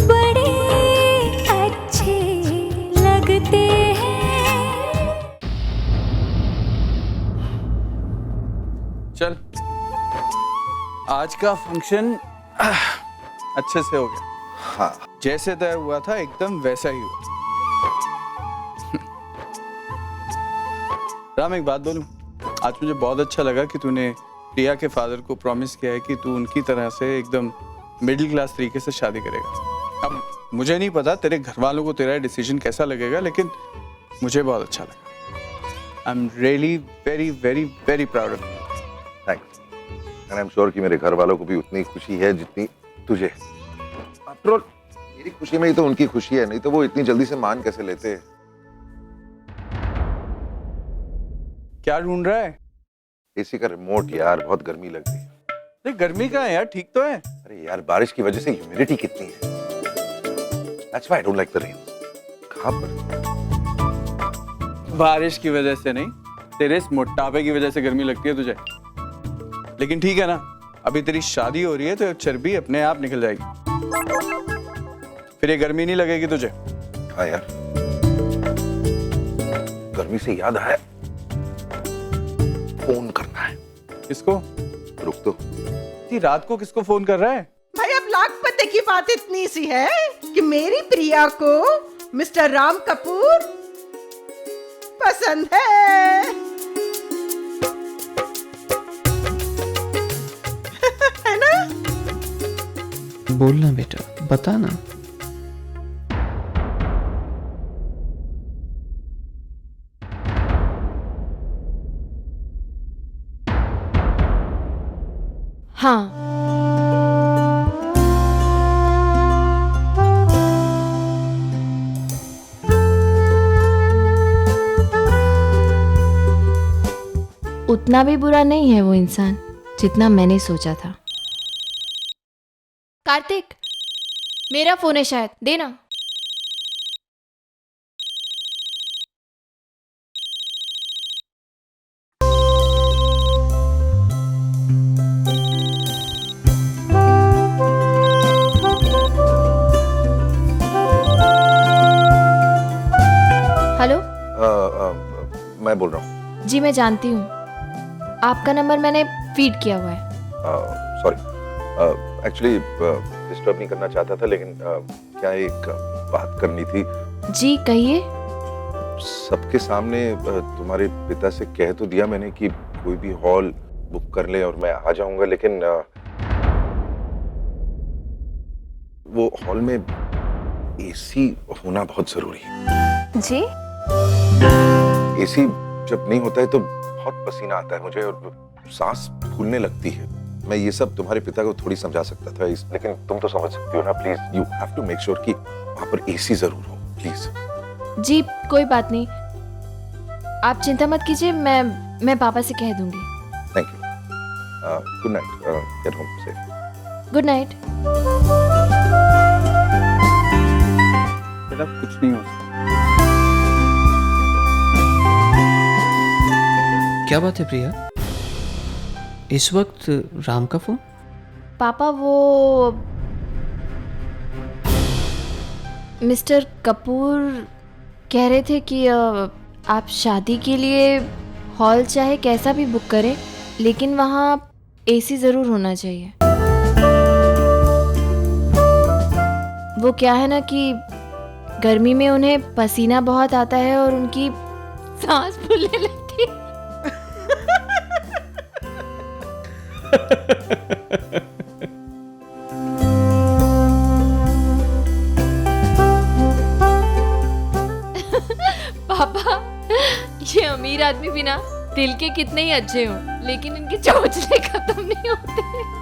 बड़े अच्छे लगते हैं। चल, आज का फंक्शन अच्छे से हो गया। हाँ, जैसे तय हुआ था एकदम वैसा ही हुआ। राम, एक बात बोलूं? आज मुझे बहुत अच्छा लगा कि तूने प्रिया के फादर को प्रॉमिस किया है कि तू उनकी तरह से एकदम मिडिल क्लास तरीके से शादी करेगा। अब मुझे नहीं पता तेरे घर वालों को तेरा डिसीजन कैसा लगेगा, लेकिन मुझे बहुत अच्छा लगा। I am really very very very proud of you. Thanks. And I am sure कि मेरे घर वालों को भी उतनी खुशी है जितनी तुझे। आफ्टर ऑल मेरी खुशी में ही तो उनकी खुशी है, नहीं तो वो इतनी जल्दी से मान कैसे लेते। क्या ढूंढ रहा है? एसी का रिमोट यार, बहुत गर्मी लग रही है। अरे गर्मी का है यार, ठीक तो है। अरे यार, बारिश की वजह से ह्यूमिडिटी कितनी है। That's why I don't like the rain. कहाँ पर? बारिश की वजह से नहीं, तेरे इस मोटापे की वजह से गर्मी लगती है तुझे। लेकिन ठीक है ना, अभी तेरी शादी हो रही है तो चर्बी अपने आप निकल जाएगी, फिर ये गर्मी नहीं लगेगी तुझे। हाँ यार, गर्मी से याद आया, फोन करना है। किसको? रुक तो। इतनी रात को किसको फोन कर रहा है? भाई अब लाख पते की बात इतनी सी है कि मेरी प्रिया को मिस्टर राम कपूर पसंद है। है ना? बोलना बेटा, बता ना। हाँ, उतना भी बुरा नहीं है वो इंसान जितना मैंने सोचा था। कार्तिक, मेरा फोन है शायद, देना। हेलो। मैं बोल रहा हूँ। जी मैं जानती हूँ, आपका नंबर मैंने फीड किया हुआ है। सॉरी, एक्चुअली डिस्टर्ब नहीं करना चाहता था, लेकिन क्या एक बात करनी थी। जी कहिए। सबके सामने तुम्हारे पिता से कह तो दिया मैंने कि कोई भी हॉल बुक कर ले और मैं आ जाऊंगा, लेकिन वो हॉल में एसी होना बहुत जरूरी है। जी? एसी जब नहीं होता है तो बहुत पसीना आता है मुझे और सांस फूलने लगती है। मैं ये सब तुम्हारे पिता को थोड़ी समझा सकता था, लेकिन तुम तो समझ सकती हो ना। Please, you have to make sure कि वहां पर एसी जरूर हो, प्लीज। जी कोई बात नहीं, आप चिंता मत कीजिए, मैं पापा से कह दूंगी। Thank you. Good night. Get home safe. Good night. बेटा कुछ नहीं हो सकता। क्या बात है प्रिया, इस वक्त राम का फोन? पापा वो मिस्टर कपूर कह रहे थे कि आप शादी के लिए हॉल चाहे कैसा भी बुक करें, लेकिन वहाँ एसी ज़रूर होना चाहिए। वो क्या है ना कि गर्मी में उन्हें पसीना बहुत आता है और उनकी सांस फूलने लगती है। पापा, ये अमीर आदमी भी ना दिल के कितने ही अच्छे हों, लेकिन इनके चौचले खत्म नहीं होते।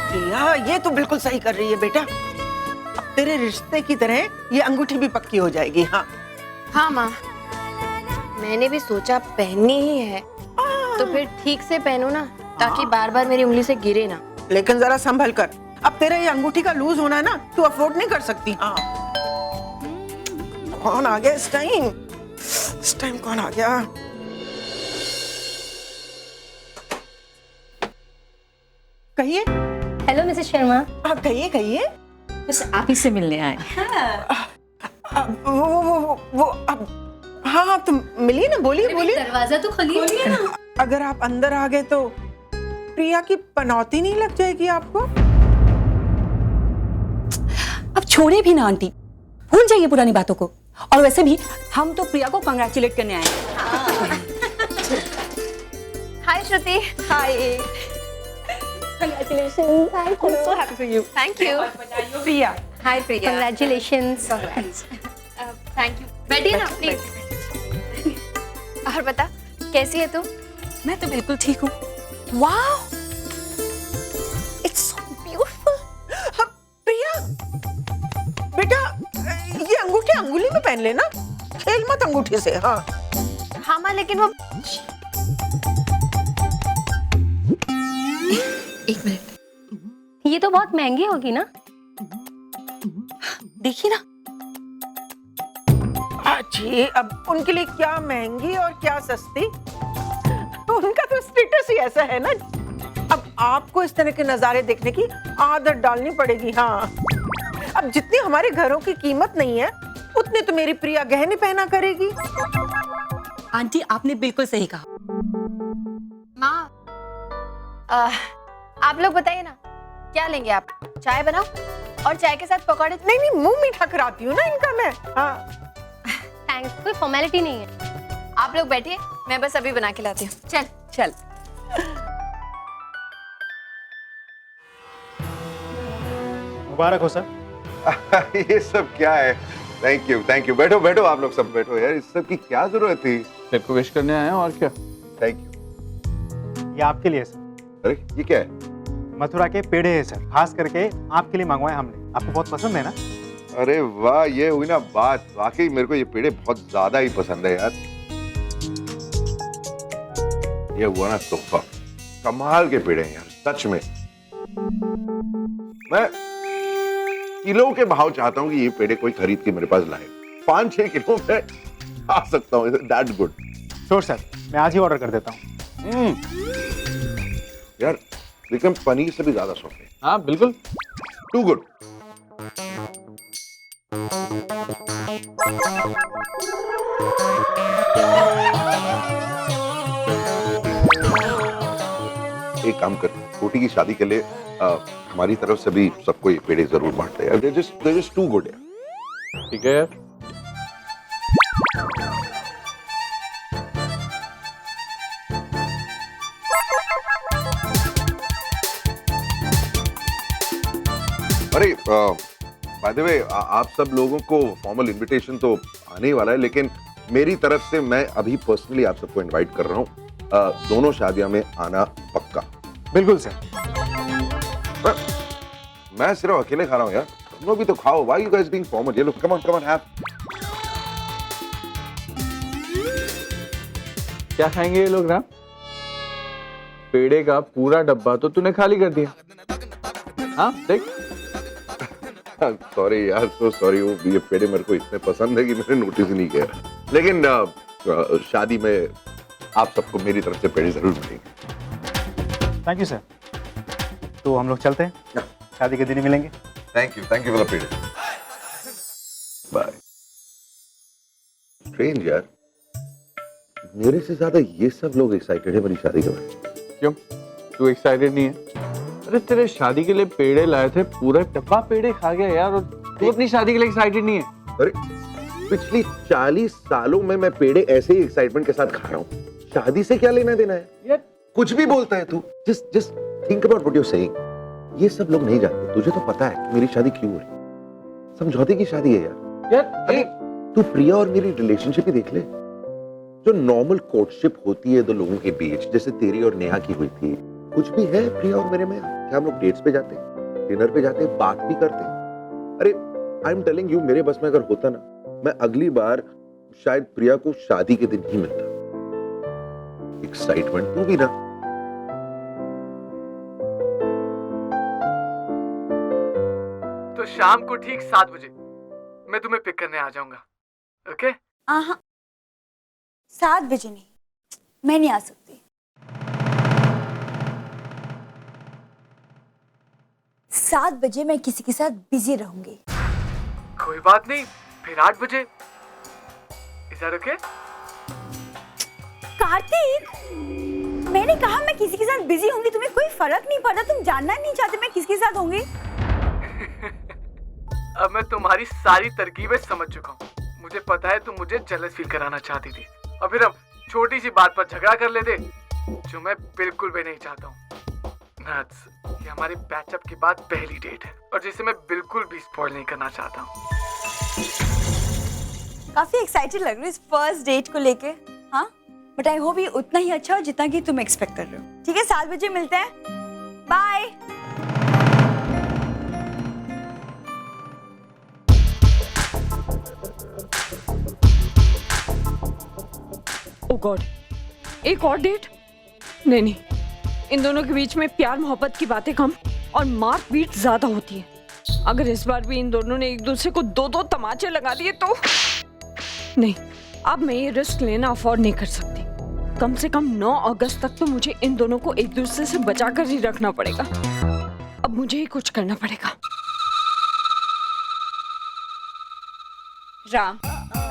प्रिया, ये तो बिल्कुल सही कर रही है बेटा। अब तेरे रिश्ते की तरह ये अंगूठी भी पक्की हो जाएगी। हाँ हाँ माँ, मैंने भी सोचा पहननी ही है तो फिर ठीक से पहनूं ना, ताकि बार बार मेरी उंगली से गिरे ना। लेकिन जरा संभल कर, अब तेरा ये अंगूठी का लूज होना ना तू अफोर्ड नहीं कर सकती। हाँ, कौन आ गया इस टाइम? इस टाइम कौन आ गया? कहिए। हेलो मिसेस शर्मा, आप कहिए कहिए। बस आप ही से मिलने आए। वो अब हाँ तुम मिली ना, बोलिए बोलिए। दरवाजा तो खोलिए ना। अगर आप अंदर आ गए तो प्रिया की पनौती नहीं लग जाएगी आपको? अब छोड़े भी ना आंटी, भूल जाइए पुरानी बातों को। और वैसे भी हम तो प्रिया को कंग्रेचुलेट करने आए हैं। हाय श्रुति। हाय, Congratulations. I'm so happy for you. Thank you. Priya, hi Priya. Congratulations. Thank you. बैठिए ना प्लीज। और बता, कैसी है तू? मैं तो बिल्कुल ठीक हूँ। वाह, इट्स सो ब्यूटीफुल। प्रिया बेटा, ये अंगूठी अंगुली में पहन लेना, खेल मत अंगूठी से। हाँ हाँ माँ, लेकिन वो एक मिनट, ये तो बहुत महंगी होगी ना? देखिए ना, अच्छी, अब उनके लिए क्या महंगी और क्या सस्ती, उनका तो स्टेटस ही ऐसा है ना। अब आपको इस तरह के नजारे देखने की आदत डालनी पड़ेगी। हाँ, अब जितनी हमारे घरों की कीमत नहीं है उतने तो मेरी प्रिया गहने पहना करेगी। आंटी आपने बिल्कुल सही कहा। माँ, आप लोग बताइए ना, क्या लेंगे आप? चाय बनाओ और चाय के साथ पकौड़े। नहीं नहीं, मुंह मीठा कराती हूँ ना इनका मैं। हाँ थैंक्स, कोई फॉर्मेलिटी नहीं है। आप लोग बैठिए, मैं बस अभी बना के लाती हूँ। चल चल, मुबारक हो सर। ये सब क्या है? Thank you. बैठो बैठो, आप लोग सब बैठो यार। इस सब की क्या जरूरत थी? तेरे को विश करने आए हैं और क्या। Thank you. ये आपके लिए सर। अरे ये क्या है? मथुरा के पेड़े हैं सर, खास करके आपके लिए मंगवाए हमने। आपको बहुत पसंद है ना? अरे वाह, ये हुई ना बात। वाकई मेरे को ये पेड़े बहुत ज्यादा ही पसंद है यार। ये हुआ ना तोहफा, कमाल के पेड़े हैं यार, सच में। मैं किलो के भाव चाहता हूँ कि ये पेड़े कोई खरीद के मेरे पास लाए। 5-6 किलो में आ सकता हूँ। That's good. श्योर सर, मैं आज ही ऑर्डर कर देता हूँ। यार लेकिन पनीर से भी ज्यादा सॉफ्ट है। हाँ बिल्कुल, टू गुड। एक काम कर, छोटी की शादी के लिए हमारी तरफ से भी सबको ये पेड़े जरूर बांटते हैं। They're just too good है। ठीक है यार। अरे बाय द वे, आप सब लोगों को फॉर्मल इनविटेशन तो आने ही वाला है, लेकिन मेरी तरफ से मैं अभी पर्सनली आप सबको इनवाइट कर रहा हूँ। दोनों शादियां में आना पक्का। बिल्कुल सर। मैं सिर्फ अकेले खा रहा हूँ यार, तुम लोग भी तो खाओ। Why you guys being formal? ये लो, कम ऑन हैव। क्या खाएंगे ये लोग राम? पेड़े का पूरा डब्बा तो तूने खाली कर दिया। हाँ देख। सॉरी यार, सो सॉरी। वो ये पेड़े मेरे को इतने पसंद है कि मैंने नोटिस ही नहीं किया। लेकिन शादी में आप सबको मेरी तरफ से पेड़े जरूर मिलेंगे। Thank you sir. तो हम लोग चलते हैं, शादी के दिन ही मिलेंगे। थैंक यू फॉर द पेड़े। बाय। स्ट्रेंज यार, मेरे से ज्यादा ये सब लोग एक्साइटेड है मेरी शादी के बारे। क्यों, तू एक्साइटेड नहीं है? अरे तेरे शादी के लिए पेड़े लाए थे, पूरा डब्बा पेड़े खा गया यार, और तू अपनी शादी के लिए एक्साइटेड नहीं है? अरे पिछली 40 सालों में मैं पेड़े ऐसे ही एक्साइटमेंट के साथ खा रहा हूँ। शादी से क्या लेना देना है यार? कुछ भी बोलता है तू। Just think about what you are saying. ये सब लोग नहीं जानते, तुझे तो पता है मेरी शादी क्यों हो रही। समझौते की शादी है यार। यार अरे तू प्रिया और मेरी रिलेशनशिप ही देख ले। जो नॉर्मल कोर्टशिप होती है दो लोगों के बीच, जैसे तेरी और नेहा की हुई थी, कुछ भी है प्रिया और मेरे में? क्या हम लोग डेट्स पे जाते हैं, डिनर पे जाते हैं, बात भी करते हैं? अरे आई एम टेलिंग यू, मेरे बस में अगर होता ना, मैं अगली बार शायद प्रिया को शादी के दिन ही मिलता। एक्साइटमेंट तू भी ना। तो शाम को ठीक 7 बजे मैं तुम्हें पिक करने आ जाऊंगा, ओके? हाँ, 7 बजे नहीं, मैं नहीं आ सकती। 7 बजे मैं किसी के साथ बिजी रहूंगी। कोई बात नहीं, फिर 8 बजे। Is that okay? कार्तिक, मैंने कहा मैं किसी के साथ बिजी होंगी, तुम्हें कोई फर्क नहीं पड़ता? तुम जानना नहीं चाहते मैं किसके साथ होंगी? अब मैं तुम्हारी सारी तरकीबें समझ चुका हूँ। मुझे पता है तुम मुझे जेलस फील कराना चाहती थी, और फिर हम छोटी सी बात पर झगड़ा कर लेते, जो मैं बिल्कुल भी नहीं चाहता हूँ। नट्स, ये हमारी पैचअप के बाद पहली डेट है, और जिसे मैं बिल्कुल भी स्पॉइल नहीं करना चाहता हूँ। काफी एक्साइटेड लग रही हो इस फर्स्ट डेट को लेके, हाँ? बट आई होप ये उतना ही अच्छा हो जितना कि तुम एक्सपेक्ट कर रहे हो। ठीक है, 7 बजे मिलते हैं, बाय। ओह गॉड, एक और डेट? नहीं नहीं, इन दोनों के बीच में प्यार मोहब्बत की बातें कम और मार पीट ज्यादा होती है। अगर इस बार भी इन दोनों ने एक दूसरे को 2-2 तमाचे लगा दिए तो नहीं, अब मैं ये रिस्क लेना अफोर्ड नहीं कर सकती। कम से कम 9 अगस्त तक तो मुझे इन दोनों को एक दूसरे से बचाकर ही रखना पड़ेगा। अब मुझे ही कुछ करना पड़ेगा। राम,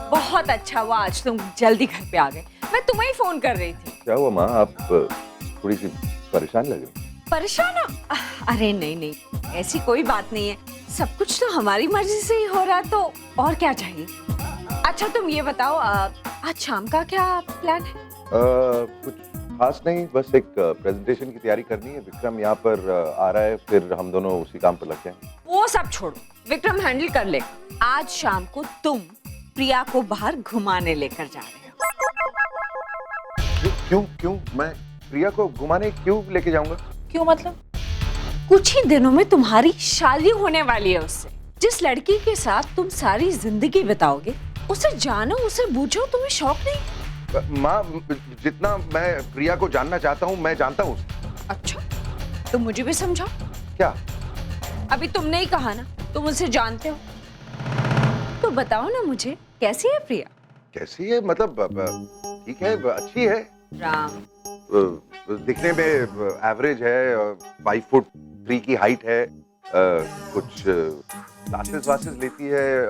बहुत अच्छा हुआ आज तुम जल्दी घर पे आ गए। मैं तुम्हें ही फोन कर रही थी। क्या हुआ माँ, आप थोड़ी सी परेशान लग रही? परेशान हो? अरे नहीं नहीं, ऐसी कोई बात नहीं है। सब कुछ तो हमारी मर्जी से ही हो रहा है, तो और क्या चाहिए। अच्छा तुम ये बताओ, आज शाम का क्या प्लान है? कुछ खास नहीं, बस एक प्रेजेंटेशन की तैयारी करनी है। विक्रम यहाँ पर आ रहा है, फिर हम दोनों उसी काम पर लग जाएंगे। वो सब छोड़ो, विक्रम हैंडल कर ले। आज शाम को तुम प्रिया को बाहर घुमाने लेकर जा रहे हो। क्यों मैं प्रिया को घुमाने क्यों लेके जाऊंगा? क्यों मतलब? कुछ ही दिनों में तुम्हारी शादी होने वाली है उससे। जिस लड़की के साथ तुम सारी जिंदगी बिताओगे, उसे जानो, उसे बूझो, तुम्हें शौक नहीं? माँ, जितना मैं प्रिया को जानना चाहता हूँ मैं जानता हूँ। अच्छा, तुम मुझे भी समझाओ। क्या? अभी तुमने ही कहा ना तुम उसे जानते हो, तो बताओ ना मुझे, कैसी है प्रिया? कैसी है मतलब? ठीक है, अच्छी है। राम, दिखने में एवरेज है, 5 फुट 3 की हाइट है, कुछ क्लासेस वासेस लेती है,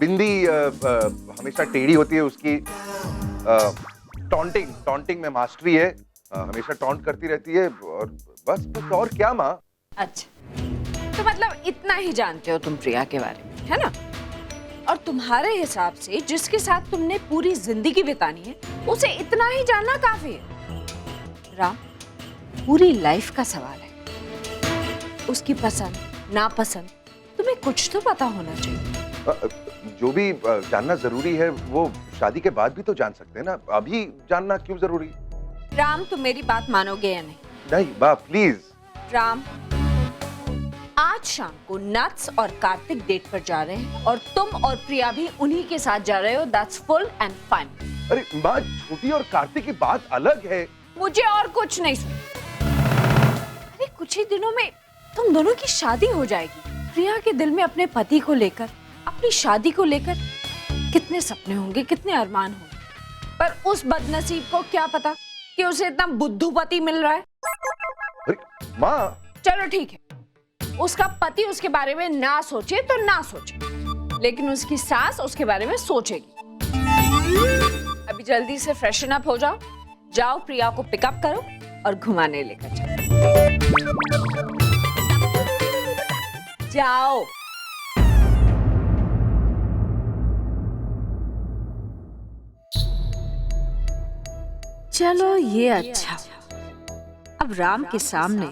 बिंदी हमेशा टेढ़ी होती है उसकी, टॉन्टिंग में मास्टरी है, हमेशा टॉन्ट करती रहती है, और बस और क्या माँ? अच्छा, तो मतलब इतना ही जानते हो तुम प्रिया के बारे में, है ना? और तुम्हारे हिसाब से जिसके साथ तुमने पूरी जिंदगी बितानी है, उसे इतना ही जानना काफी है। राम, पूरी लाइफ का सवाल है। उसकी पसंद नापसंद तुम्हें कुछ तो पता होना चाहिए। जो भी जानना जरूरी है वो शादी के बाद भी तो जान सकते हैं ना, अभी जानना क्यों जरूरी? राम, तुम मेरी बात मानोगे या नहीं? नहीं बा, प्लीज। राम, आज शाम को नट्स और कार्तिक डेट पर जा रहे हैं, और तुम और प्रिया भी उन्हीं के साथ जा रहे हो। That's full and fine. अरे माँ, छोटी और कार्तिक की बात अलग है। मुझे और कुछ नहीं सुन। अरे कुछ ही दिनों में तुम दोनों की शादी हो जाएगी। प्रिया के दिल में अपने पति को लेकर, अपनी शादी को लेकर कितने सपने होंगे, कितने अरमान होंगे, पर उस बदनसीब को क्या पता कि उसे इतना बुद्धू पति मिल रहा है। अरे माँ, चलो ठीक है, उसका पति उसके बारे में ना सोचे तो ना सोचे, लेकिन उसकी सास उसके बारे में सोचेगी। अभी जल्दी से फ्रेशन अप हो जाओ, जाओ प्रिया को पिकअप करो और घुमाने लेकर जाओ। चलो ये अच्छा, अब राम के सामने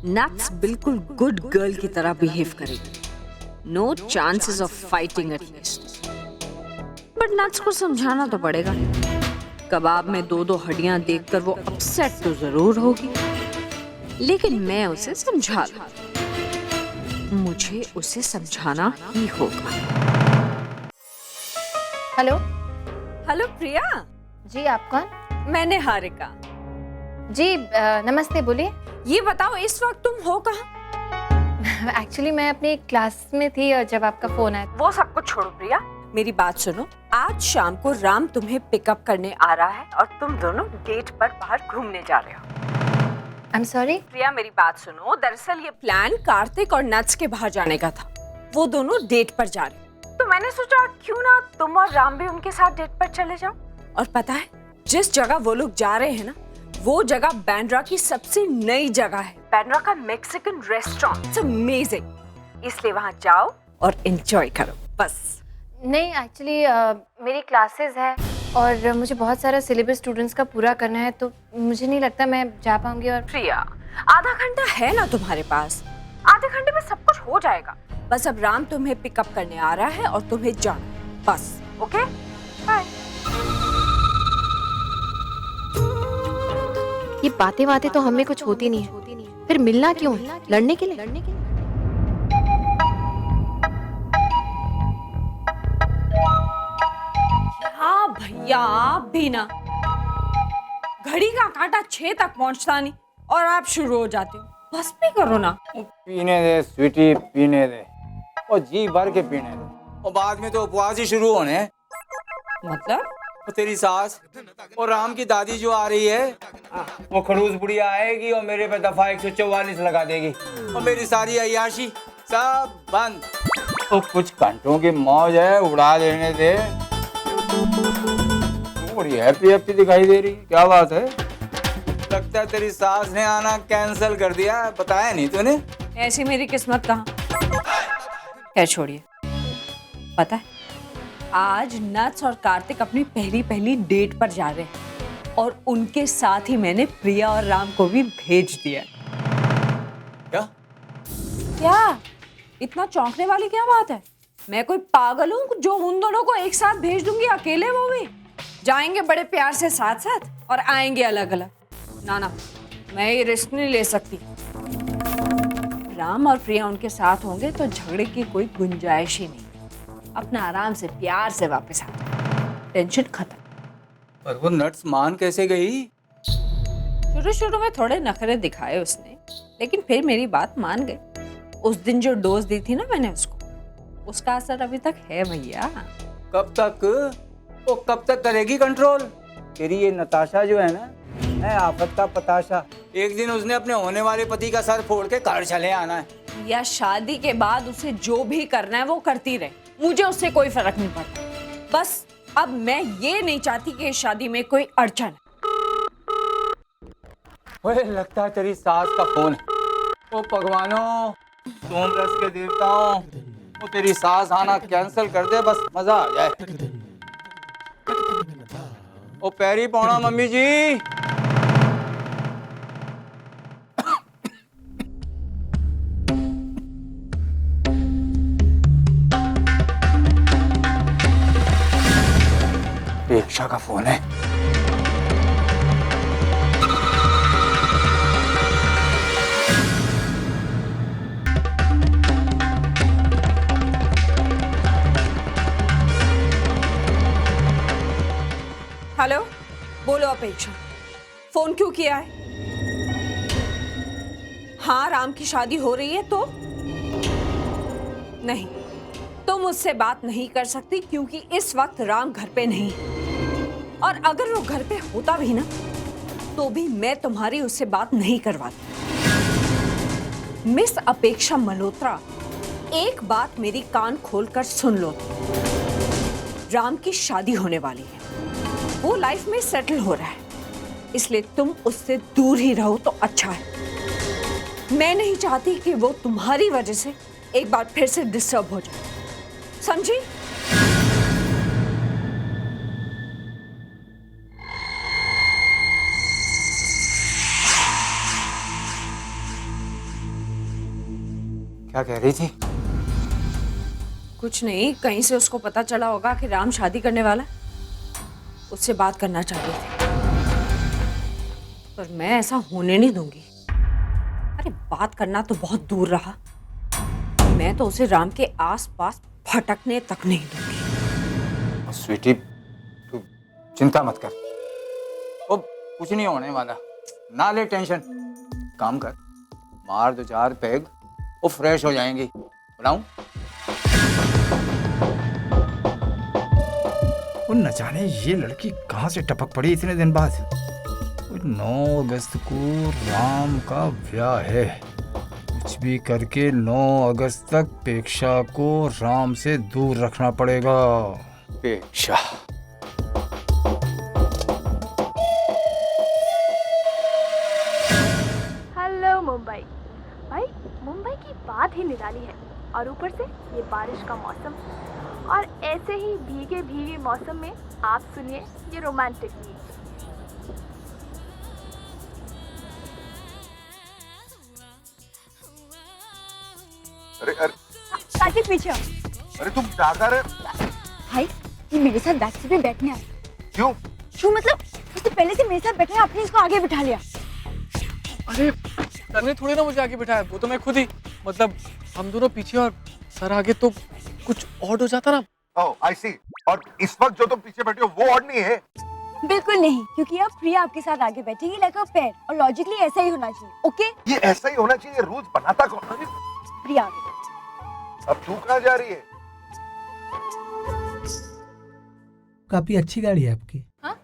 नट्स बिल्कुल गुड गर्ल की तरह बिहेव करेगी। No chances of fighting at least. But nuts को समझाना तो पड़ेगा। कबाब में 2-2 हड्डियां देखकर वो अपसेट तो जरूर होगी, लेकिन मैं उसे समझा लूं। मुझे उसे समझाना ही होगा। हेलो। हेलो प्रिया। जी, आप कौन? मैं निहारिका। जी नमस्ते, बोलिए। ये बताओ इस वक्त तुम हो कहाँ? एक्चुअली मैं अपनी क्लास में थी और जब आपका फोन आया। वो सब कुछ छोड़ो प्रिया, मेरी बात सुनो। आज शाम को राम तुम्हें पिकअप करने आ रहा है और तुम दोनों डेट पर बाहर घूमने जा रहे हो। I am sorry. प्रिया मेरी बात सुनो, दरअसल ये प्लान कार्तिक और नट्स के बाहर जाने का था। वो दोनों डेट पर जा रहे, तो मैंने सोचा क्यों ना तुम और राम भी उनके साथ डेट पर चले जाओ। और पता है जिस जगह वो लोग जा रहे हैं ना, वो जगह बैंड्रा की सबसे नई जगह है। बैंड्रा का मैक्सिकन रेस्टोरेंट, इट्स अमेजिंग। इसलिए वहाँ जाओ और एंजॉय करो बस। नहीं, एक्चुअली मेरी क्लासेस है और मुझे बहुत सारा सिलेबस स्टूडेंट्स का पूरा करना है, तो मुझे नहीं लगता मैं जा पाऊंगी। और प्रिया आधा घंटा है ना तुम्हारे पास, आधे घंटे में सब कुछ हो जाएगा। बस अब राम तुम्हें पिकअप करने आ रहा है और तुम्हें जाना है बस। Okay bye. ये बातें तो हमें कुछ होती नहीं है, फिर मिलना क्यों? लड़ने के लिए? हाँ भैया, आप भी ना, घड़ी का कांटा 6 तक पहुंचता नहीं और आप शुरू हो जाते हो। बस भी करो ना। पीने दे स्वीटी, पीने दे, और जी भर के पीने दे, और बाद में तो उपवास ही शुरू होने हैं। मतलब? और तेरी सास और राम की दादी जो आ रही है, वो खड़ूस बुढ़िया आएगी और मेरे पे दफा 144 लगा देगी और मेरी सारी अय्याशी सब बंद। तो कुछ घंटों की मौज है, उड़ा देने दे। बड़ी हैप्पी दिखाई दे रही, क्या बात है? लगता है तेरी सास ने आना कैंसिल कर दिया, बताया नहीं तूने? ऐसी मेरी किस्मत कहाँ। खैर छोड़िए, पता है आज नट्स और कार्तिक अपनी पहली डेट पर जा रहे हैं और उनके साथ ही मैंने प्रिया और राम को भी भेज दिया। क्या इतना चौंकने वाली क्या बात है? मैं कोई पागल हूँ जो उन दोनों को एक साथ भेज दूंगी अकेले? वो भी जाएंगे बड़े प्यार से साथ साथ और आएंगे अलग अलग। ना, मैं ये रिस्क नहीं ले सकती। राम और प्रिया उनके साथ होंगे तो झगड़े की कोई गुंजाइश ही नहीं। अपना आराम से प्यार से वापस आ, टेंशन खत्म। पर वो नट्स मान कैसे गई? शुरू में थोड़े नखरे दिखाए उसने, लेकिन फिर मेरी बात मान गई। उस दिन जो डोज दी थी ना मैंने उसको, उसका असर अभी तक है भैया। कब तक? वो कब तक करेगी कंट्रोल? तेरी ये नताशा जो है ना, है आफत का पताशा। एक दिन उसने अपने होने वाले पति का सर फोड़ के घर चले आना है। या शादी के बाद उसे जो भी करना है वो करती रहे, मुझे उससे कोई फर्क नहीं पड़ता। बस अब मैं ये नहीं चाहती कि इस शादी में कोई अड़चन। ओए, लगता है तेरी सास का फोन है। ओ भगवानों, सोम रस के देवताओं, वो तेरी सास आना कैंसिल कर दे, बस मजा आ जाए। ओ पैरी पौना मम्मी जी। प्रेक्षा का फोन है। हेलो, बोलो अपेक्षा, फोन क्यों किया है? हाँ, राम की शादी हो रही है तो नहीं, तुम मुझसे बात नहीं कर सकती क्योंकि इस वक्त राम घर पे नहीं है। और अगर वो घर पे होता भी ना, तो भी मैं तुम्हारी उससे बात नहीं करवाती। मिस अपेक्षा मल्होत्रा, एक बात मेरी कान खोलकर सुन लो। राम की शादी होने वाली है, वो लाइफ में सेटल हो रहा है, इसलिए तुम उससे दूर ही रहो तो अच्छा है। मैं नहीं चाहती कि वो तुम्हारी वजह से एक बार फिर से डिस्टर्ब हो जाए, समझी? क्या कह रही थी? कुछ नहीं, कहीं से उसको पता चला होगा कि राम शादी करने वाला है। उससे बात करना चाहते थे, पर मैं ऐसा होने नहीं दूंगी। अरे बात करना तो बहुत दूर रहा, मैं तो उसे राम के आसपास भटकने तक नहीं दूंगी। स्वीटी तू चिंता मत कर, वो कुछ नहीं होने वाला, ना ले टेंशन। काम कर, मार दो 4 पैग, वो फ्रेश हो जाएंगी। बुलाऊं? वो न जाने ये लड़की कहाँ से टपक पड़ी इतने दिन बाद। 9 अगस्त को राम का ब्याह है, कुछ भी करके 9 अगस्त तक पेक्षा को राम से दूर रखना पड़ेगा। पेक्षा हेलो मुंबई भाई, मुंबई की बात ही निराली है, और ऊपर से ये बारिश का मौसम, और ऐसे ही भीगे भीगे मौसम में आप सुनिए ये रोमांटिक गीत। अरे अरे कार्तिक पीछे आओ। अरे तुम क्या कर रहे? भाई ये मेरे साथ बैक सीट पे बैठने आए। क्यों? क्यों मतलब उससे पहले से मेरे साथ बैठे, आपने इसको आगे बिठा लिया। अरे सर ने थोड़ी ना मुझे आगे बिठाया, वो तो मैं खुद ही, मतलब हम दोनों पीछे और सर आगे, तो कुछ और हो जाता ना। ओह आई सी। और इस वक्त जो तुम पीछे बैठे हो वो और नहीं है? बिल्कुल नहीं, क्योंकि अब प्रिया आपके साथ आगे बैठेगी लाइक अ पेयर, और लॉजिकली ऐसा ही होना चाहिए। ओके ये ऐसा ही होना चाहिए, रूल्स बनाता कौन? प्रिया अब तू कहाँ जा रही है? काफी अच्छी गाड़ी है आपकी। हाँ?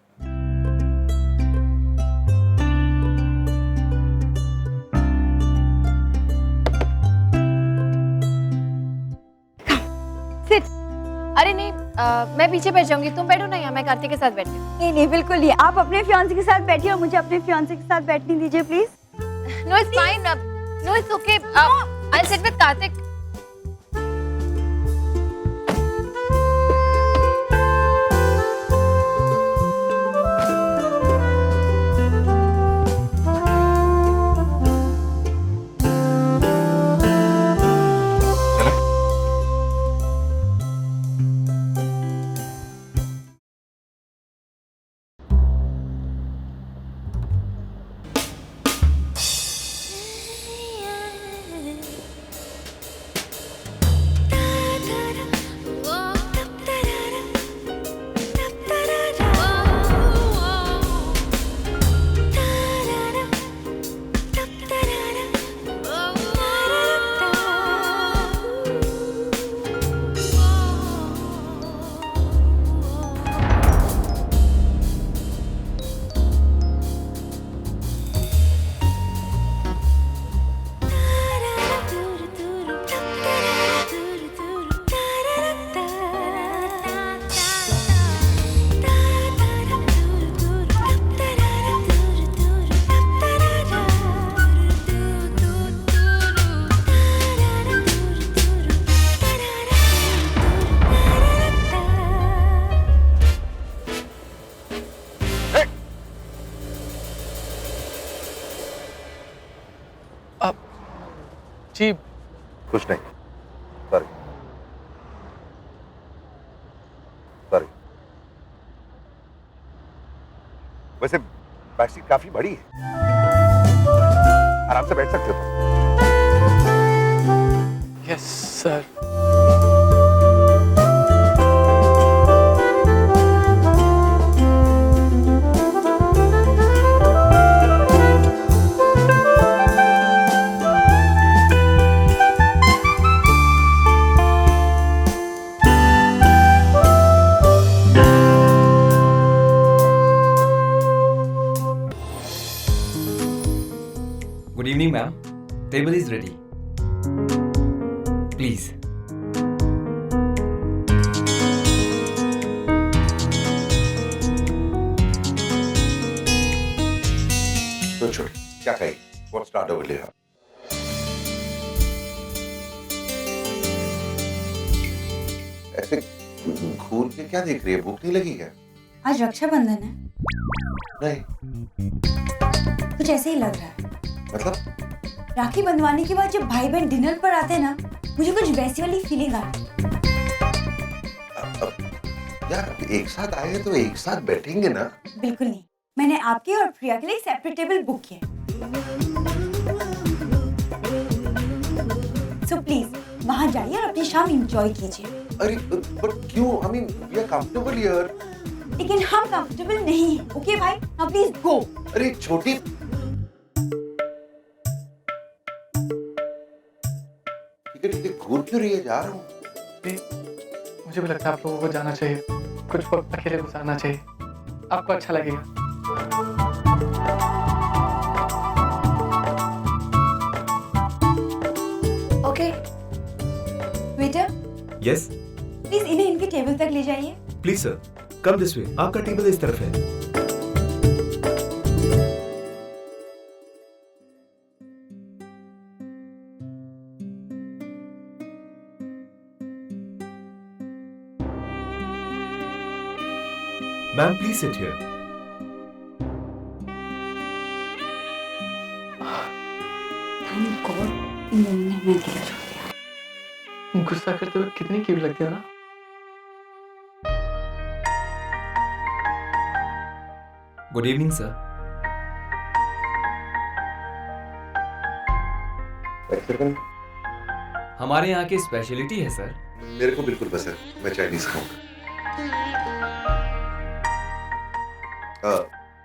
सिट। अरे नहीं, मैं पीछे बैठ जाऊंगी, तुम बैठो ना यहाँ, मैं कार्तिक के साथ बैठती हूँ। नहीं नहीं बिल्कुल नहीं, आप अपने फियांसे के साथ बैठिए और मुझे अपने फियांसे के साथ बैठने दीजिए please. No it's fine, no it's okay, I will sit with Kartik. जी कुछ नहीं, सॉरी सॉरी। वैसे बैक सीट काफी बड़ी है, आराम से बैठ सकते हो। Yes sir. Good evening, ma'am. Table is ready. Please. तो छोड़, क्या कहें? What start over here? ऐसे घूर के क्या देख रही है? भूख नहीं लगी क्या? आज रक्षाबंधन है। नहीं। कुछ ऐसे ही लग रहा है। मतलब? राखी बंधवाने के बाद जब भाई बहन डिनर पर आते हैं ना, मुझे कुछ वैसी वाली फीलिंग आती है। यार एक साथ आए हैं तो एक साथ बैठेंगे ना? बिल्कुल नहीं, मैंने आपके और प्रिया के लिए सेपरेट टेबल बुक किया है। सो प्लीज वहां जाइए और अपनी शाम एंजॉय कीजिए। अरे बट क्यों? I mean we are comfortable here. लेकिन हम कंफर्टेबल नहीं हैं, ओके भाई? Now please go. अरे छोटी, ठीक है, घूर क्यों रही है? जा रहा हूँ। मुझे भी लगता है आप लोगों को जाना चाहिए, कुछ वक्त अकेले गुजारना चाहिए, आपको अच्छा लगेगा। ओके वेटर, यस प्लीज इन्हें इनके टेबल तक ले जाइए। Please sir, come this way. आपका टेबल इस तरफ है। Ma'am please sit here. Thank god इन दोनों ने हमें अकेला छोड़ दिया। गुस्सा करते हुए कितनी क्यूट लगती हो ना। Good evening sir. हमारे यहाँ की स्पेशलिटी है सर। मेरे को बिल्कुल पसंद, मैं चाइनीज खाऊंगा।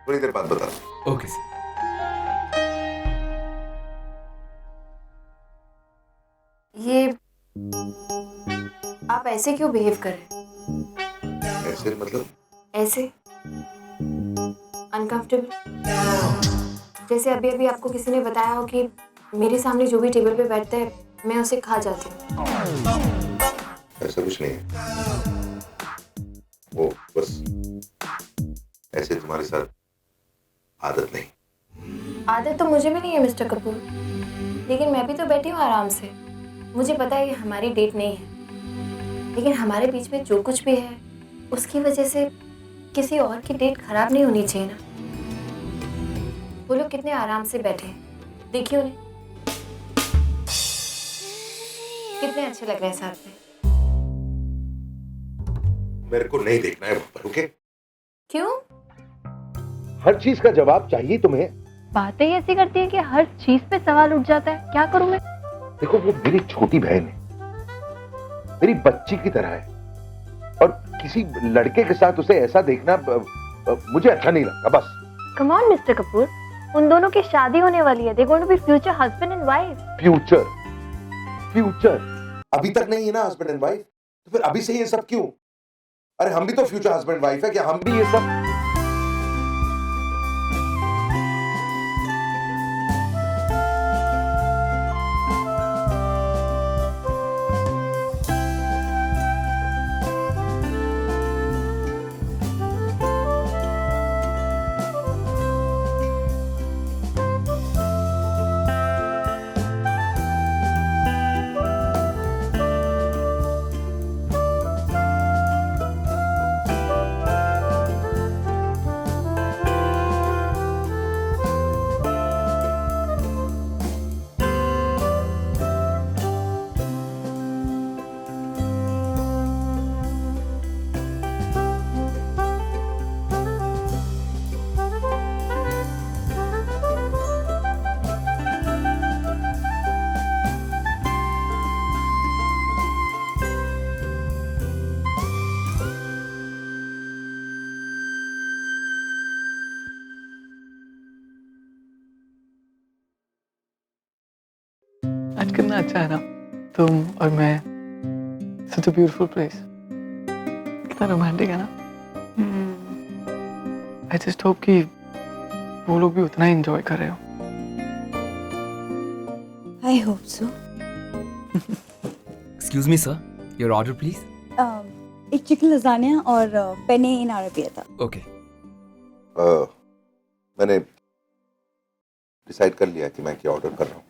थोड़ी देर बाद बता। Okay sir. ये आप ऐसे क्यों बिहेव कर रहे हैं? ऐसे मतलब? ऐसे अनकंफर्टेबल, जैसे अभी अभी आपको किसी ने बताया हो कि मेरे सामने जो भी टेबल पे बैठता है मैं उसे खा जाती हूँ। ऐसा कुछ नहीं है, वो बस ऐसे तुम्हारे साथ आदत नहीं। आदत तो मुझे भी नहीं है मिस्टर कपूर, लेकिन मैं भी तो बैठी हूँ आराम से। मुझे पता है ये हमारी डेट नहीं है, लेकिन हमारे बीच में जो कुछ भी है उसकी वजह से किसी और की डेट खराब नहीं होनी चाहिए ना। वो लोग कितने आराम से बैठे हैं, देखिए उन्हें, कितने अच्छे लग रहे हैं साथ में। मेरे को नहीं देखना है वहां पर, ओके? क्यों? हर चीज का जवाब चाहिए तुम्हें। बातें ऐसी करती है कि हर चीज पे सवाल उठ जाता है। क्या करूं मैं? देखो वो मेरी छोटी बहन है, मेरी बच्ची की तरह है, और किसी लड़के के साथ उसे ऐसा देखना मुझे अच्छा नहीं लगता। बस कम ऑन मिस्टर कपूर, उन दोनों की शादी होने वाली है। They going to be future husband and wife. Future future अभी तक नहीं है ना हस्बैंड एंड वाइफ, तो फिर अभी से ये सब क्यों? अरे हम भी तो फ्यूचर हस्बैंड वाइफ है, क्या हम भी ये सब? आज कितना अच्छा है ना तुम और मैं, such a beautiful place, कितना रोमांटिक है ना। I just hope कि वो लोग भी उतना ही एंजॉय कर रहे हो। I hope so. Excuse me sir, your order please. एक चिकन लजानिया और पेने इन अरेबियता। Okay. मैंने डिसाइड कर लिया कि मैं क्या ऑर्डर कर रहा हूँ।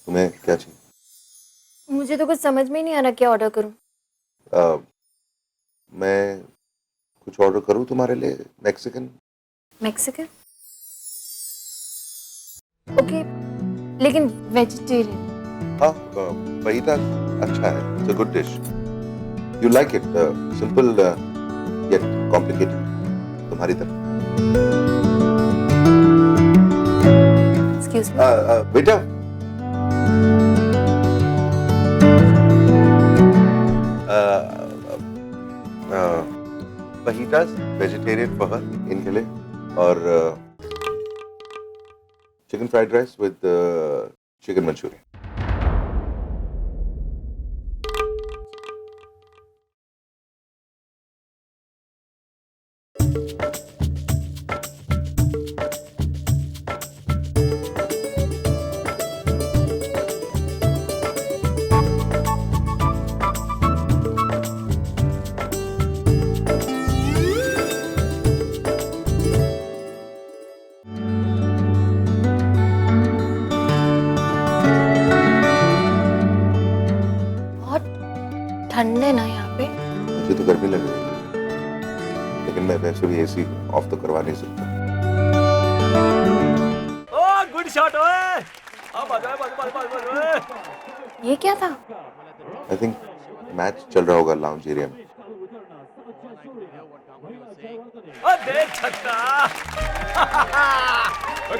तुम्हें क्या चाहिए? मुझे तो कुछ समझ में ही नहीं आ रहा क्या ऑर्डर करूं। मैं कुछ ऑर्डर करूं तुम्हारे लिए? मैक्सिकन? मैक्सिकन? ओके, लेकिन वेजिटेरियन। हाँ, फहीता अच्छा है, it's a good dish. You like it, simple yet complicated. तुम्हारी तरह. Excuse me. बेटा. fajitas vegetarian for her इनके लिए और chicken fried rice with chicken manchurian. ठंड है ना यहाँ पे? मुझे तो गर्मी लग रही है, लेकिन मैं वैसे भी एसी ऑफ तो करवा नहीं सकता. ओह गुड शॉट ओए, अब आ जाओ. ये क्या था? आई थिंक मैच चल रहा होगा लाउंज एरिया में. देख छक्का.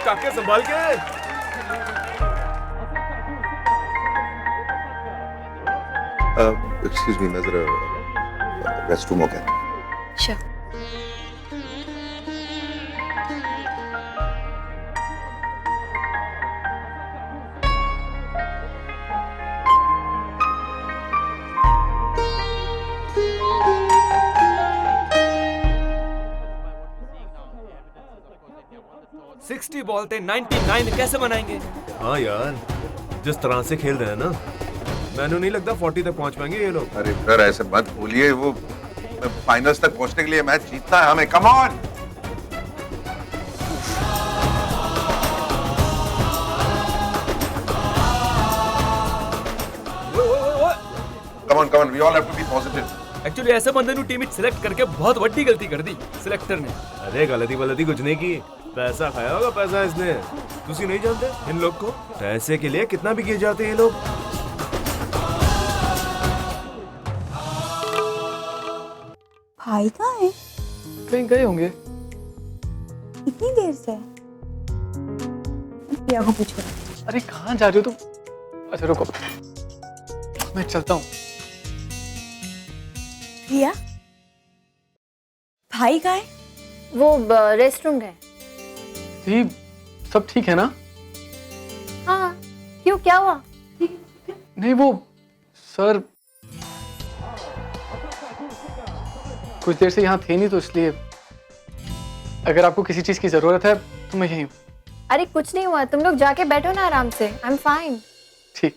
काके संभाल के. एक्सक्यूज मी, मैं जरा रेस्टरूम हो गया. Sure. सिक्सटी बॉल थे 99 कैसे बनाएंगे? हाँ यार, जिस तरह से खेल रहे हैं ना, मैंने नहीं लगता 40 तक पहुंच पाएंगे ये लोग. अरे सर ऐसे मत बोलिए, वो फाइनल्स तक पहुंचने के लिए मैच जीतना है हमें. Come on. Come on, we all have to be positive. Actually ऐसे बंदे नु टीम सिलेक्ट करके बहुत बड़ी गलती कर दी सिलेक्टर ने. अरे गलती कुछ नहीं की, पैसा खाया होगा. पैसा इसने, तुसी नहीं जानते इन लोग को? पैसे के लिए कितना भी किए जाते हैं ये लोग. भाई कहाँ है? कहीं गए होंगे. इतनी देर से? प्रिया को पूछ कर. अरे कहाँ जा रही हो तुम? अच्छा रुको, मैं चलता हूँ. प्रिया, भाई कहाँ है? वो रेस्टरूम गए. जी, सब ठीक है ना? हाँ, क्यों, क्या हुआ? नहीं वो सर कुछ देर से यहाँ थे नहीं, तो इसलिए अगर आपको किसी चीज की जरूरत है तो मैं यहीं हूँ. अरे कुछ नहीं हुआ, तुम लोग जाके बैठो ना आराम से. I am fine. ठीक.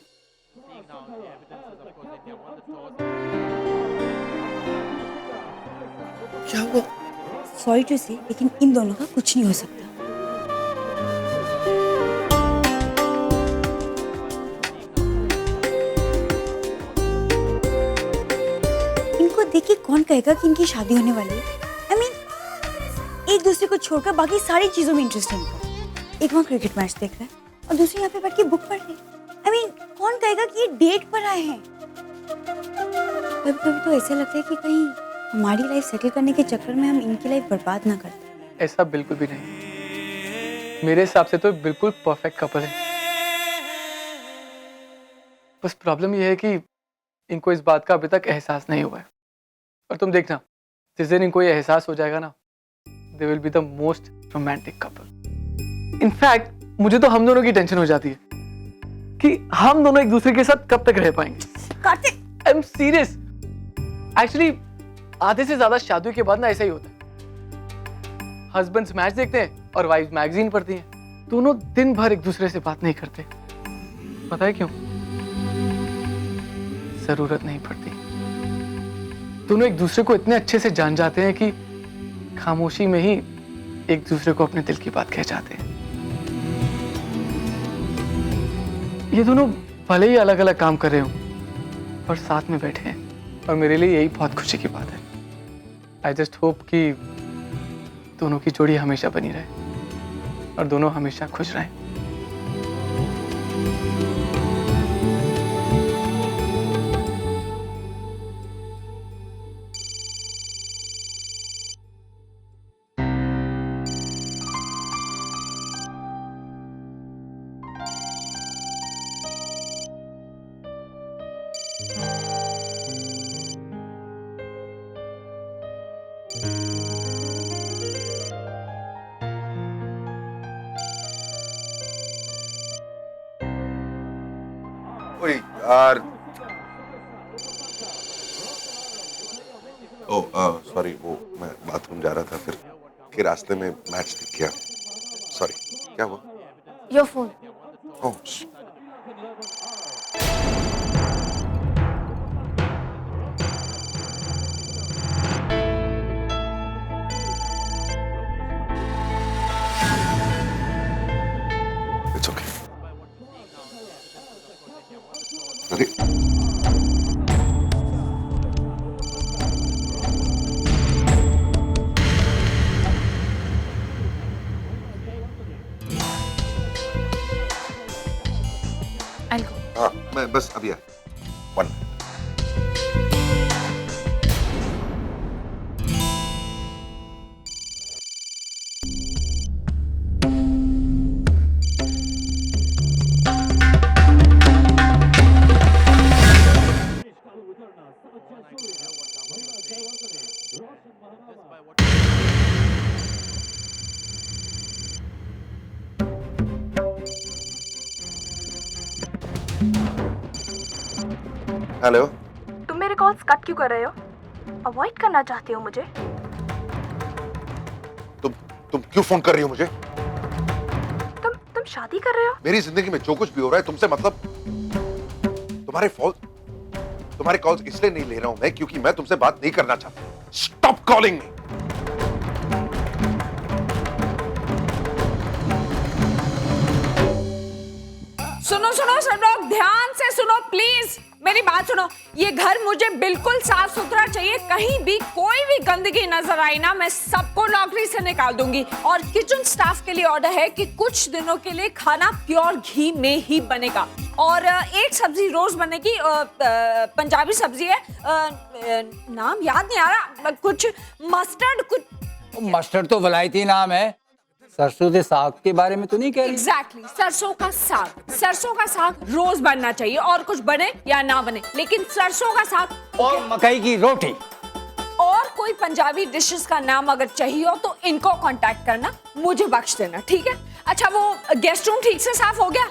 क्या हुआ? सॉरी टू से, लेकिन इन दोनों का कुछ नहीं हो सकता. इनको देखिए कौन कहेगा कि इनकी शादी होने वाली है? I mean, एक दूसरे को छोड़कर बाकी सारी चीजों में इंटरेस्ट है इनका. एक वहाँ क्रिकेट मैच देख रहा है और दूसरी यहाँ पे बैठ के बुक पढ़ रही है. I mean, कौन कहेगा कि ये डेट पर आए हैं? कभी कभी तो ऐसा लगता है कि कहीं हमारी लाइफ सेटल करने के चक्कर में हम इनकी लाइफ बर्बाद ना करते. ऐसा बिल्कुल भी नहीं. मेरे हिसाब से तो बिल्कुल परफेक्ट कपल है. बस प्रॉब्लम यह है कि इनको इस बात का अभी तक एहसास नहीं हुआ है. और तुम देखना, जिस दिन इनको ये एहसास हो जाएगा ना, they will be the most romantic couple. In fact मुझे तो हम दोनों की टेंशन हो जाती है कि हम दोनों एक दूसरे के साथ कब तक रह पाएंगे. Kartik, I am serious. Actually आधे से ज्यादा शादियों के बाद ना ऐसा ही होता है. हस्बैंड्स मैच देखते हैं और वाइफ मैगजीन पढ़ती हैं. दोनों दिन भर एक दूसरे से बात नहीं करते. पता है क्यों? जरूरत नहीं पड़ती. दोनों एक दूसरे को इतने अच्छे से जान जाते हैं कि खामोशी में ही एक दूसरे को अपने दिल की बात कह जाते हैं. ये दोनों भले ही अलग अलग काम कर रहे हों, पर साथ में बैठे हैं, और मेरे लिए यही बहुत खुशी की बात है. आई जस्ट होप कि दोनों की जोड़ी हमेशा बनी रहे और दोनों हमेशा खुश रहें. ओए यार, सॉरी, वो मैं बाथरूम जा रहा था, फिर के रास्ते में मैच दिख गया। सॉरी, क्या हुआ? Your phone. Oh, it's okay. अरे हाँ, मैं बस अभी आया। 1 हेलो। तुम मेरे कॉल्स कट क्यों कर रहे हो? अवॉइड करना चाहते हो मुझे? तुम क्यों फोन कर रही हो मुझे? तुम शादी कर रहे हो? मेरी जिंदगी में जो कुछ भी हो रहा है तुमसे मतलब, तुम्हारे कॉल्स इसलिए नहीं ले रहा हूं मैं क्योंकि मैं तुमसे बात नहीं करना चाहता। Stop calling me. सुनो सुनो सब लोग, ध्यान से सुनो प्लीज, मेरी बात सुनो। ये घर मुझे बिल्कुल साफ सुथरा चाहिए। कहीं भी कोई भी गंदगी नजर आई ना, मैं सबको नौकरी से निकाल दूंगी। और किचन स्टाफ के लिए ऑर्डर है कि कुछ दिनों के लिए खाना प्योर घी में ही बनेगा। और एक सब्जी रोज बनेगी, पंजाबी सब्जी है, नाम याद नहीं आ रहा, कुछ मस्टर्ड, कुछ मस्टर्ड तो वलायती नाम है। सरसों के साग के बारे में तो नहीं कह रही? एग्जैक्टली, सरसों का साग रोज बनना चाहिए, और कुछ बने या ना बने, लेकिन सरसों का साग और मकई की रोटी। और कोई पंजाबी डिशेस का नाम अगर चाहिए हो तो इनको कांटेक्ट करना, मुझे बख्श देना, ठीक है? अच्छा, वो गेस्ट रूम ठीक से साफ हो गया?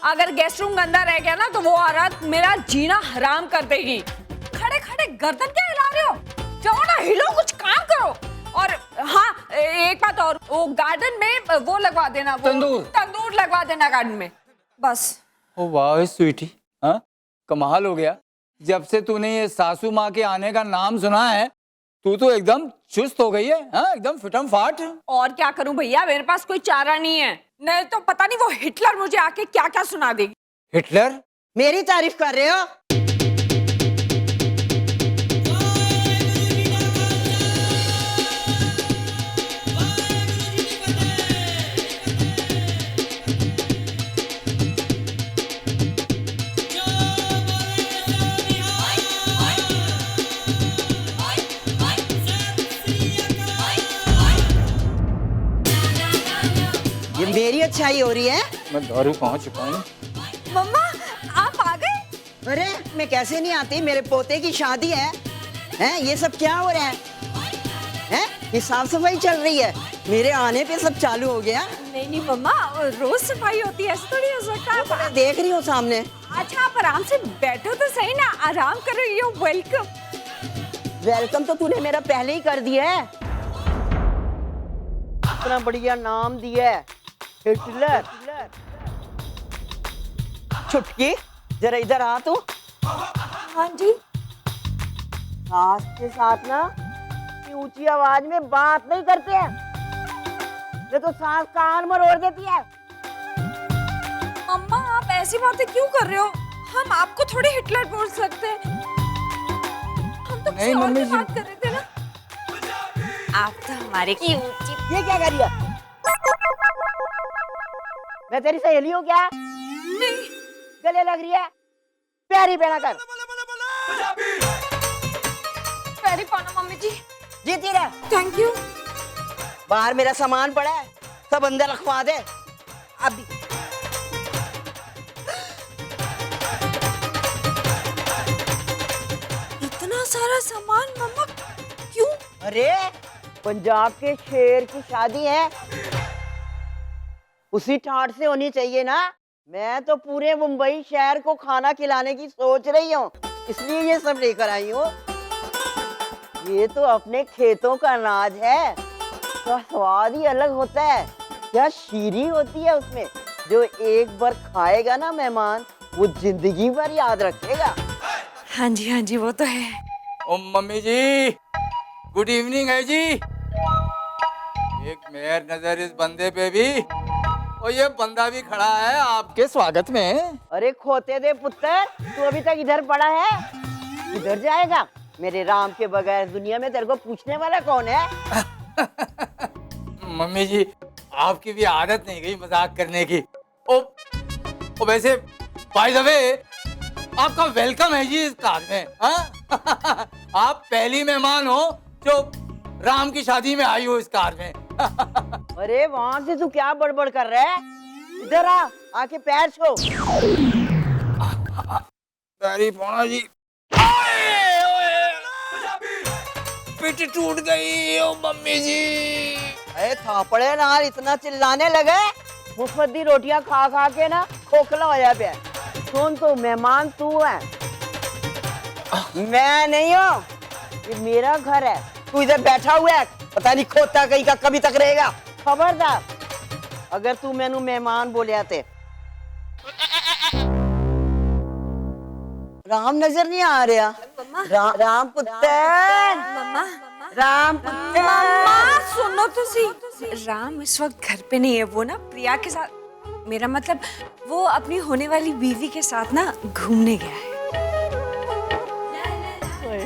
अगर गेस्ट रूम गंदा रह गया ना तो वो औरत मेरा जीना हराम कर देगी। खड़े खड़े गर्दन क्या हिला रहे हो? जाओ ना, हिलो, कुछ काम करो। और हाँ, एक बात और, वो गार्डन में वो लगवा देना, वो तंदूर लगवा देना गार्डन में, बस। ओ वाह स्वीटी, हाँ कमाल हो गया। जब से तूने ये सासू माँ के आने का नाम सुना है, तू तो एकदम चुस्त हो गई है, हाँ एकदम फिटम फाट। और क्या करूं भैया, मेरे पास कोई चारा नहीं है, नहीं तो पता नहीं वो हिटलर मुझे आके क्या क्या सुना देगी। हिटलर? मेरी तारीफ कर रहे हो? ये मेरी अच्छाई हो रही है? मैं दारू पहुंच चुका हूँ। मम्मा, आप आ गए? अरे मैं कैसे नहीं आती, मेरे पोते की शादी है। हैं, ये सब क्या हो रहा है? हैं, ये साफ सफाई चल रही है, मेरे आने पे सब चालू हो गया। नहीं नहीं मम्मा, रोज सफाई होती है, ऐसे थोड़ी हो सकता है। मैं देख रही हूँ सामने। अच्छा, आप आराम से बैठो तो सही ना, आराम करो। You welcome. वेलकम तो तूने मेरा पहले ही कर दिया है। इतना बढ़िया नाम दिया है, हिटलर। छुटकी, जरा इधर आ तू। हाँ जी। सास के साथ ना ऊंची आवाज में बात नहीं करते हैं, ये तो सास कान मरोड़ देती है। मम्मा, आप ऐसी बातें क्यों कर रहे हो? हम आपको थोड़ी हिटलर बोल सकते हैं, हम तो किसी और की बात कर रहे थे ना। आप तो हमारे की ऊंची। ये क्या कर रही है? मैं तेरी सहेली हूँ क्या? नहीं। गले लग रही है, पैरी पेड़ा कर। पैरी पाना मम्मी जी। जीती रह। Thank you. बाहर मेरा सामान पड़ा है, सब अंदर रखवा दे अभी। इतना सारा सामान मम्मा क्यों? अरे पंजाब के शेर की शादी है, उसी ठाट से होनी चाहिए ना। मैं तो पूरे मुंबई शहर को खाना खिलाने की सोच रही हूँ, इसलिए ये सब लेकर आई हूँ। ये तो अपने खेतों का अनाज है, तो स्वाद ही अलग होता है। क्या शीरी होती है उसमें, जो एक बार खाएगा ना मेहमान, वो जिंदगी भर याद रखेगा। हाँ जी वो तो है। ओ मम्मी जी, गुड इवनिंग है जी। एक मेहर नजर इस बंदे पे भी, और ये बंदा भी खड़ा है आपके स्वागत में। अरे खोते दे पुत्र, तू अभी तक इधर पड़ा है, इधर जाएगा? मेरे राम के बगैर दुनिया में तेरे को पूछने वाला कौन है? मम्मी जी, आपकी भी आदत नहीं गई मजाक करने की। ओ वैसे बाय द वे, आपका वेलकम है जी इस कार में। हाँ? आप पहली मेहमान हो जो राम की शादी में आई हो इस कार में। अरे वहां से तू क्या बड़बड़ कर रहा है? इधर आ, आके पैर छो। पैरी पौना जी। पिट टूट गई ओ मम्मी जी। अरे थापड़े नाल इतना चिल्लाने लगे, मुफ्त दी रोटियां खा खा के ना खोखला होया पे। सुन, तो मेहमान तू है, मैं नहीं हूँ। ये मेरा घर है, तू इधर बैठा हुआ है, पता नहीं खोता कहीं का कभी तक रहेगा। खबरदार अगर तू मैनू मेहमान बोलिया ते। राम नजर नहीं आ रहा? राम पुत्र, राम पुत्र। मम्मा सुनो तो सी, राम इस वक्त घर पे नहीं है, वो ना प्रिया के साथ, मेरा मतलब वो अपनी होने वाली बीवी के साथ ना घूमने गया है।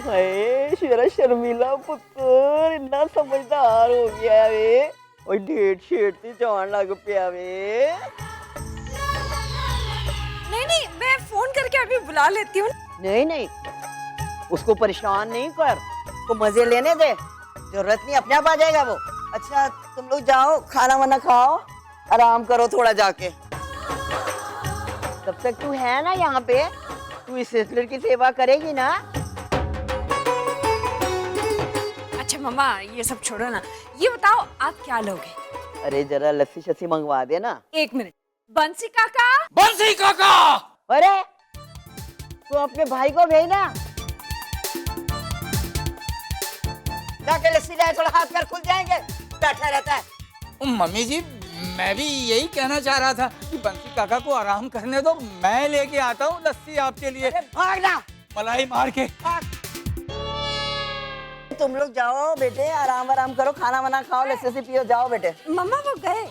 हाय शेरा शर्मिला पुत्र, इतना समझदार हो गया वे। ओए डेट शेट ते जान लग पिया वे। नहीं, मैं फोन करके अभी बुला लेती हूँ। नहीं, उसको परेशान नहीं कर, उसको मजे लेने दे, जरूरत नहीं, अपने आप आ जाएगा वो। अच्छा तुम लोग जाओ, खाना वाना खाओ, आराम करो थोड़ा जाके। तब तक तू है ना यहाँ पे, तू इस सिस्टर की सेवा करेगी ना? अच्छा मम्मा ये सब छोड़ो ना, ये बताओ आप क्या लोगे? अरे जरा लस्सी शस्सी मंगवा दे ना। एक मिनट, बंसी काका। बंसी काका! अरे तू अपने भाई को भेजना, जाके लस्सी लाए, थोड़ा हाथ पैर खुल जाएंगे, बैठा रहता है। मम्मी जी, मैं भी यही कहना चाह रहा था कि बंसी काका को आराम करने दो, मैं लेके आता हूँ लस्सी आपके लिए। भागना, मलाई मार के। तुम लोग जाओ बेटे, आराम करो, खाना वाना खाओ, लस्सी से पियो, जाओ बेटे। मम्मा वो गए,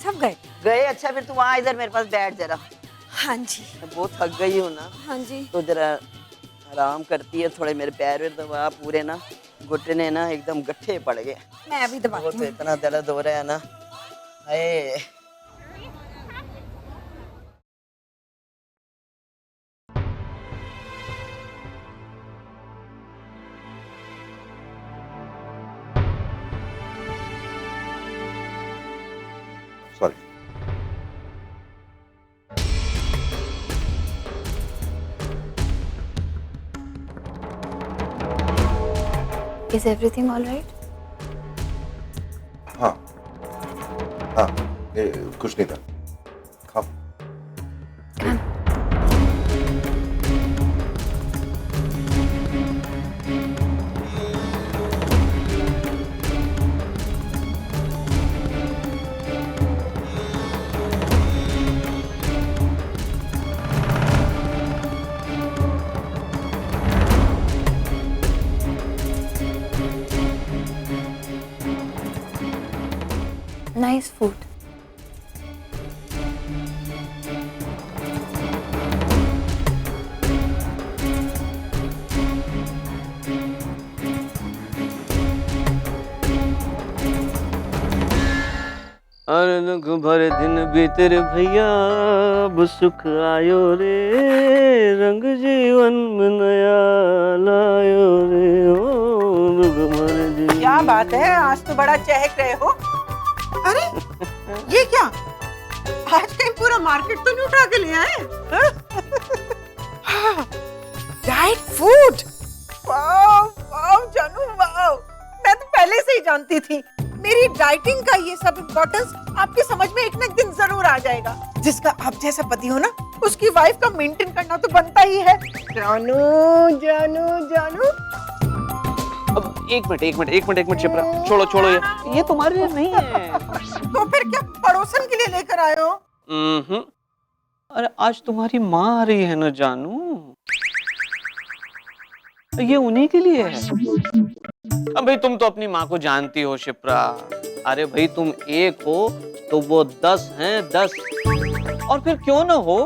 सब गए। अच्छा फिर तू आ इधर मेरे पास बैठ जरा। हाँ जी। मैं बहुत थक गई हूँ ना। हाँ जी। तो जरा आराम करती है, थोड़े मेरे पैर में दबा, पूरे ना घुटने ना एकदम गट्ठे पड़ गए। मैं अभी दबाती हूँ। इतना दर्द हो रहा है ना। Hi sorry. Is everything all right? हाँ, ये कुछ नहीं था। खाओ। Nice food. अरे दुख भरे दिन बीते रे भैया, अब सुख आयो रे, रंग जीवन में नया लायो रे। ओ दुख भरे दिन। क्या बात है, आज तो बड़ा चहक रहे हो। अरे ये क्या, आज कहीं पूरा मार्केट तो नहीं उठा के ले आए? डाइट फूड, वाओ वाओ जानू वाओ, मैं तो पहले से ही जानती थी मेरी डाइटिंग का ये सब इम्पोर्टेंस आपकी समझ में एक ना एक दिन जरूर आ जाएगा। जिसका आप जैसा पति हो ना, उसकी वाइफ का मेंटेन करना तो बनता ही है। जानू जानू जानू। अब एक मिनट शिप्रा, छोड़ो ये तुम्हारे लिए नहीं है। तो फिर क्या पड़ोसन के लिए लेकर आए हो? अरे आज तुम्हारी माँ आ रही है ना जानू, ये उन्हीं के लिए है। अब भाई तुम तो अपनी माँ को जानती हो शिप्रा। अरे भाई तुम एक हो तो वो 10 हैं, 10। और फिर क्यों ना हो,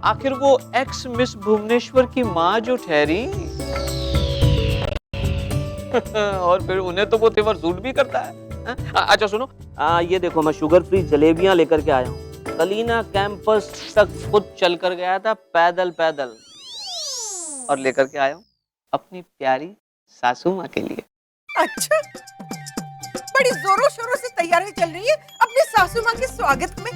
आखिर वो एक्स मिस भुवनेश्वर की माँ जो ठहरी और फिर उन्हें तो वो तेवर सूट भी करता है। अच्छा सुनो, ये देखो मैं शुगर फ्री जलेबियां लेकर के आया हूँ। कलीना कैंपस तक खुद चल कर गया था पैदल और लेकर के आया हूँ अपनी प्यारी सासू माँ के लिए। अच्छा, बड़ी जोरों शोरों से तैयारी चल रही है अपनी सासू माँ के स्वागत में,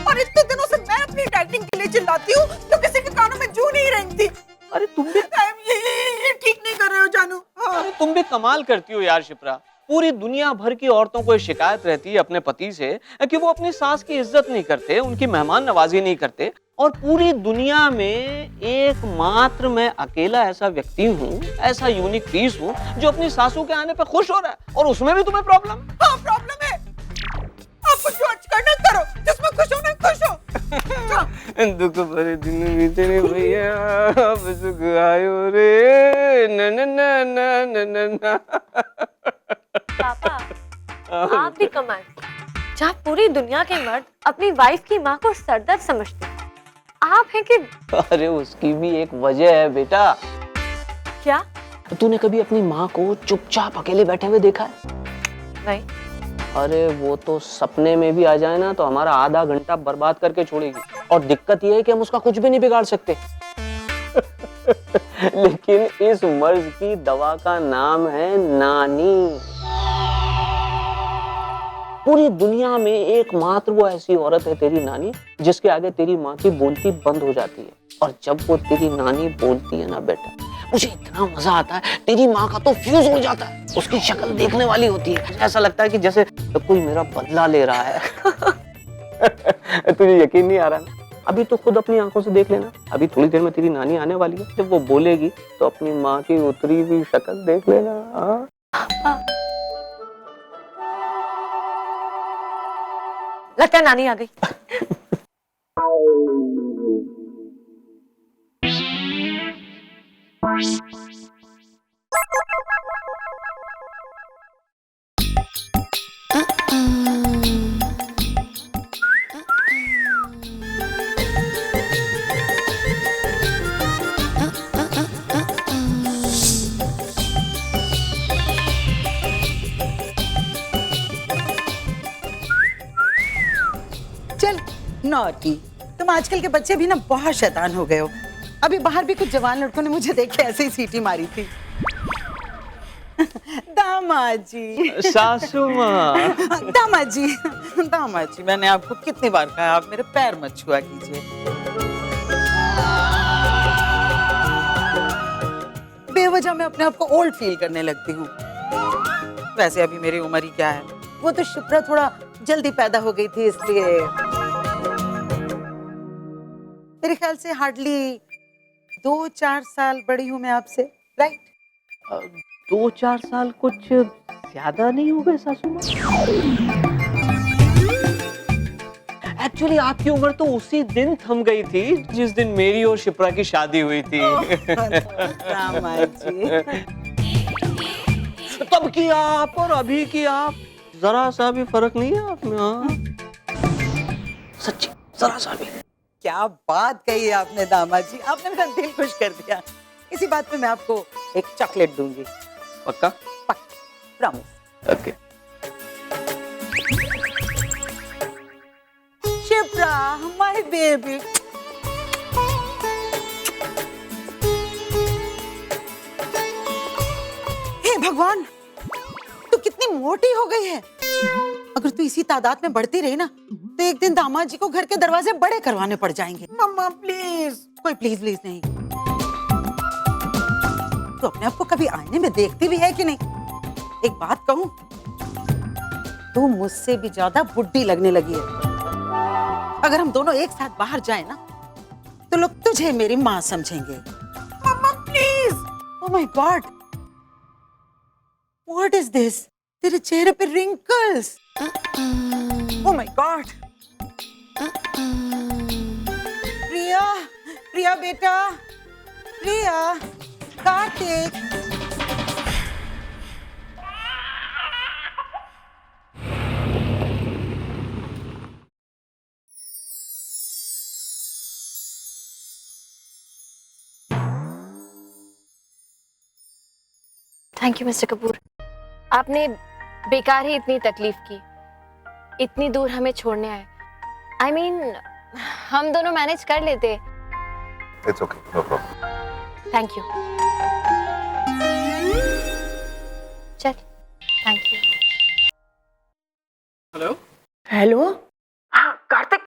और इतने दिनों से मैं अपनी डाइटिंग के लिए चिल्लाती हूँ तो किसी के कानों में जू नहीं रेंगती। अरे तुम भी ये ठीक नहीं कर रहे हो जानू। अरे तुम भी कमाल करती हो यार शिप्रा। पूरी दुनिया भर की औरतों को शिकायत रहती है अपने पति से कि वो अपनी सास की इज्जत नहीं करते, उनकी मेहमान नवाजी नहीं करते, और पूरी दुनिया में एकमात्र मैं अकेला ऐसा व्यक्ति हूँ, ऐसा यूनिक पीस हूँ जो अपनी सासू के आने पे खुश हो रहा है, और उसमें भी तुम्हें प्रॉब्लम? हाँ प्रॉब्लम है। आप कुछ जज करना करो, जिसमें खुश हो ना खुश हो। दुख भरे दिन बीते रे भैया, अब सुख आयो रे न न न न न न। पापा आप भी कमाल। जहाँ पूरी दुनिया के मर्द अपनी वाइफ की माँ को सरदर्द समझते, आप हैं कि? अरे उसकी भी एक वजह है बेटा। क्या? तूने कभी अपनी माँ को चुपचाप अकेले बैठे हुए देखा है? नहीं। अरे वो तो सपने में भी आ जाए ना तो हमारा आधा घंटा बर्बाद करके छोड़ेगी, और दिक्कत ये है कि हम उसका कुछ भी नहीं बिगाड़ सकते। लेकिन इस मर्ज की दवा का नाम है नानी। पूरी दुनिया में एकमात्र वो ऐसी औरत है तेरी नानी, जिसके आगे तेरी माँ की बोलती बंद हो जाती है। और जब वो तेरी नानी बोलती है ना बेटा, मुझे इतना मजा आता है, तेरी माँ का तो फ्यूज हो जाता है। उसकी शक्ल देखने वाली होती है, ऐसा लगता है कि जैसे कोई मेरा बदला ले रहा है। तुझे यकीन नहीं आ रहा ना? अभी तो खुद अपनी आंखों से देख लेना। अभी थोड़ी देर में तेरी नानी आने वाली है, जब वो बोलेगी तो अपनी माँ की उतरी हुई शक्ल देख लेना। लगता है नानी आ गई। चल नॉटी, तुम आजकल के बच्चे भी ना बहुत शैतान हो गए हो। अभी बाहर भी कुछ जवान लड़कों ने मुझे देख के ऐसे ही सीटी मारी थी। दामाद जी। सासू माँ। दामाद जी मैंने आपको कितनी बार कहा आप मेरे पैर मत छुआ कीजिए। बेवजह मैं अपने आप को ओल्ड फील करने लगती हूँ। वैसे अभी मेरी उम्र ही क्या है, वो तो शिप्रा थोड़ा जल्दी पैदा हो गई थी, इसलिए मेरे ख्याल से हार्डली 2-4 साल बड़ी हूँ मैं आपसे, राइट? 2-4 साल कुछ ज्यादा नहीं हो गए सासू माँ? एक्चुअली आपकी उम्र तो उसी दिन थम गई थी जिस दिन मेरी और शिप्रा की शादी हुई थी। तब की आप और अभी की आप, जरा सा भी फर्क नहीं है आप में? हाँ सच्ची, जरा सा भी। क्या बात कही है आपने दामाद जी, आपने मेरा दिल खुश कर दिया। इसी बात पे मैं आपको एक चॉकलेट दूंगी। पक्का? Promise. Okay. Shipra my baby. हे भगवान, तू कितनी मोटी हो गई है। अगर तू इसी तादाद में बढ़ती रही ना तो एक दिन दामाद जी को घर के दरवाजे बड़े करवाने पड़ जाएंगे। मम्मा प्लीज। कोई प्लीज प्लीज नहीं। तो अपने आप को कभी आईने में देखती भी है कि नहीं? एक बात कहूं, तू मुझसे भी ज्यादा बुड्ढी लगने लगी है। अगर हम दोनों एक साथ बाहर जाएं ना तो लोग तुझे मेरी माँ समझेंगे। मम्मा please. Oh my god, what is this? तेरे चेहरे पे wrinkles. Oh my god. Priya, Priya बेटा, Priya, Kartik. Thank you mister Kapoor, आपने बेकार ही इतनी तकलीफ की, इतनी दूर हमें छोड़ने आए। I mean, हम दोनों मैनेज कर लेते। It's okay, no problem. Thank you. चल, थैंक यू। Hello hello. हाँ कार्तिक।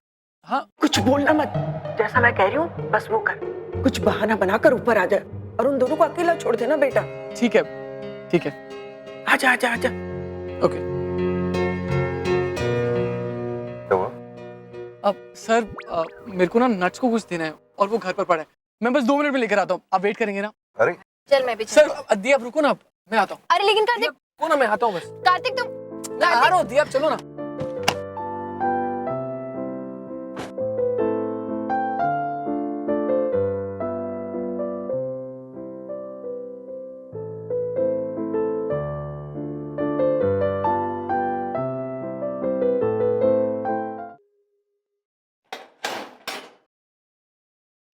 हाँ कुछ बोलना मत, जैसा मैं कह रही हूँ बस वो कर। कुछ बहाना बनाकर ऊपर आ जा और उन दोनों को अकेला छोड़ देना बेटा। ठीक है ठीक है। आजा आजा आजा। ओके। अब सर मेरे को ना नट्स को कुछ देना है और वो घर पर पड़ा है। मैं बस 2 मिनट में लेकर आता हूँ, आप वेट करेंगे ना? अरे चल मैं भी सर दिया आप रुको ना, मैं आता हूँ। अरे लेकिन कार्तिक। रुको ना, मैं आता हूँ बस। कार्तिक तुम। आ रहा हूँ, दिया आप चलो ना।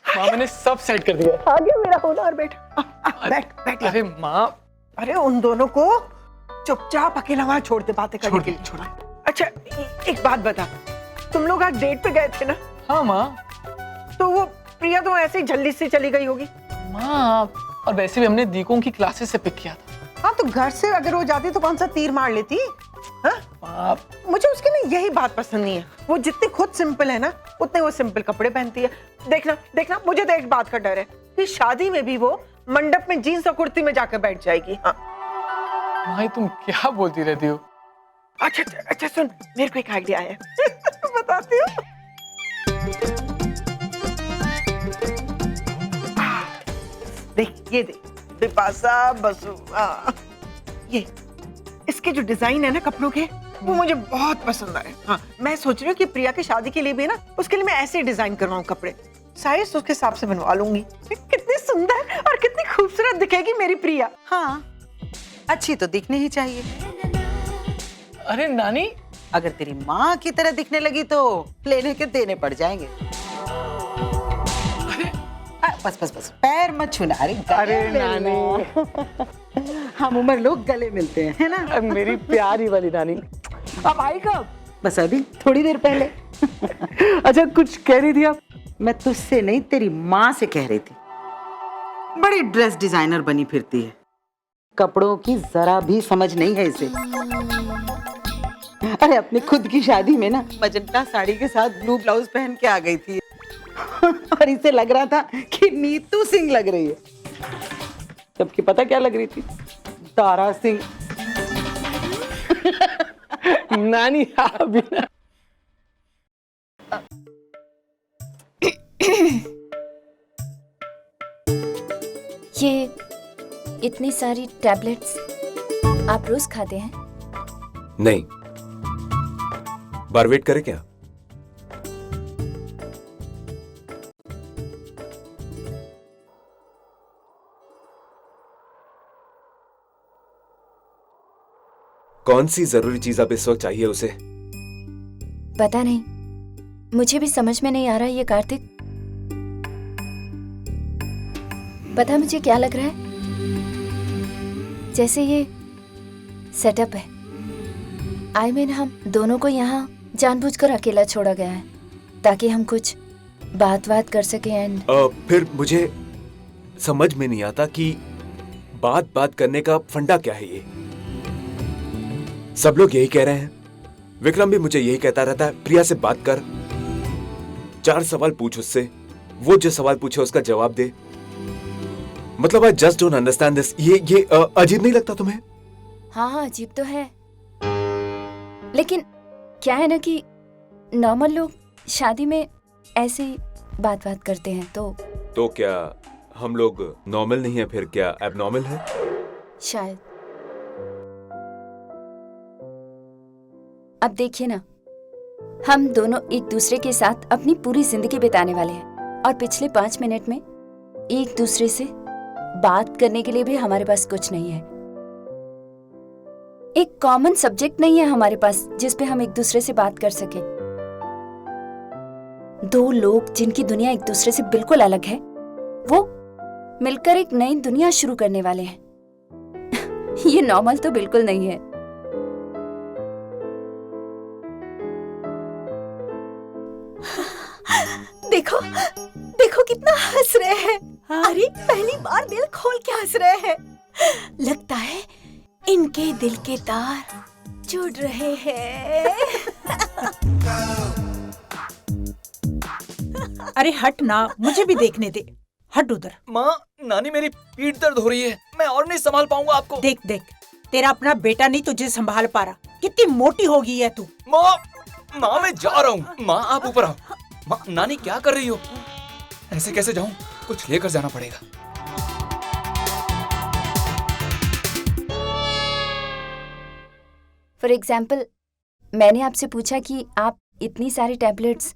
माँ मैंने सब सेट कर दिया। आ गया मेरा होनहार बेटा। बैठ बैठ। अरे माँ। अरे उन दोनों को चुपचाप अकेला वहां छोड़ दे बातें करने के लिए। छोड़। अच्छा एक बात बता, तुम लोग आज डेट पे गए थे ना? हाँ माँ। तो वो प्रिया तो ऐसे ही जल्दी से चली गई होगी। माँ और वैसे भी हमने दीकों की क्लासेस से पिक किया था। हाँ तो घर से अगर वो जाती तो कौन सा तीर मार लेती? हाँ? मुझे उसकी ना यही बात पसंद नहीं है, वो जितनी खुद सिंपल है ना उतने वो सिंपल कपड़े पहनती है। देखना देखना, मुझे तो एक बात का डर है कि शादी में भी वो मंडप में जीन्स और कुर्ती में जाकर बैठ जाएगी। हाँ माँ तुम क्या बोलती रहती हो? अच्छा अच्छा सुन, मेरे को एक आइडिया आया बताती हूँ। देख ये देख, बिपाशा बसु। ये इसके जो डिजाइन है ना कपड़ों के, वो मुझे बहुत पसंद आए। हाँ मैं सोच रही हूँ कि प्रिया की शादी के लिए भी ना उसके लिए मैं ऐसे डिजाइन करवाऊँ कपड़े, साइज उसके हिसाब से बनवा लूंगी। कितनी सुंदर और कितनी खूबसूरत दिखेगी मेरी प्रिया। हाँ अच्छी तो दिखनी ही चाहिए। अरे नानी, अगर तेरी माँ की तरह दिखने लगी तो लेने के देने पड़ जाएंगे। बस बस बस पैर मत छूना। अरे नानी हम उम्र लोग गले मिलते हैं, है ना? मेरी प्यारी वाली नानी। अब आई कब? बस अभी थोड़ी देर पहले। अच्छा कुछ कह रही थी आप? मैं तुझसे नहीं तेरी माँ से कह रही थी। बड़ी ड्रेस डिजाइनर बनी फिरती है, कपड़ों की जरा भी समझ नहीं है इसे। अरे अपनी खुद की शादी में ना मजंटा साड़ी के साथ ब्लू ब्लाउज पहन के आ गई थी और इसे लग रहा था कि नीतू सिंह लग रही है, जबकि पता क्या लग रही थी? तारा सिंह। नानी अभी ना। ये इतनी सारी टैबलेट्स आप रोज खाते हैं? नहीं, बार वेट करें क्या? कौन सी जरूरी चीज अब इस वक्त चाहिए उसे? पता नहीं, मुझे भी समझ में नहीं आ रहा ये कार्तिक। पता मुझे क्या लग रहा है? जैसे ये सेटअप है। आई मीन हम दोनों को यहाँ जानबूझकर अकेला छोड़ा गया है ताकि हम कुछ बात कर सकें। एंड फिर मुझे समझ में नहीं आता कि बात करने का फंडा क्या है। ये सब लोग यही कह रहे हैं, विक्रम भी मुझे यही कहता रहता है, प्रिया से बात कर, 4 सवाल पूछ उससे, वो जो सवाल पूछे उसका जवाब दे। मतलब I just don't understand this. ये अजीब नहीं लगता तुम्हें? हाँ अजीब तो है, लेकिन क्या है ना कि नॉर्मल लोग शादी में ऐसे ही बात करते हैं तो क्या हम लोग नॉर्मल नहीं है, फिर क्या एबनॉर्मल है? शायद। अब देखिए ना, हम दोनों एक दूसरे के साथ अपनी पूरी जिंदगी बिताने वाले हैं और पिछले 5 मिनट में एक दूसरे से बात करने के लिए भी हमारे पास कुछ नहीं है। एक कॉमन सब्जेक्ट नहीं है हमारे पास जिस पे हम एक दूसरे से बात कर सके। 2 लोग जिनकी दुनिया एक दूसरे से बिल्कुल अलग है, वो मिलकर एक नई दुनिया शुरू करने वाले हैं। ये नॉर्मल तो बिल्कुल नहीं है। देखो देखो कितना हंस रहे हैं। अरे पहली बार दिल खोल के हंस रहे हैं। लगता है इनके दिल के तार जुड़ रहे हैं। अरे हट ना, मुझे भी देखने दे। हट उधर। माँ, नानी मेरी पीठ दर्द हो रही है, मैं और नहीं संभाल पाऊंगा आपको। देख देख, तेरा अपना बेटा नहीं तुझे संभाल पा रहा। कितनी मोटी हो गई है तू। माँ, माँ मैं जा रहा हूँ। माँ आप ऊपर आओ। माँ, नानी क्या कर रही हो? ऐसे कैसे जाऊँ? कुछ लेकर जाना पड़ेगा। फॉर एग्जाम्पल, मैंने आपसे पूछा कि आप इतनी सारी टैबलेट्स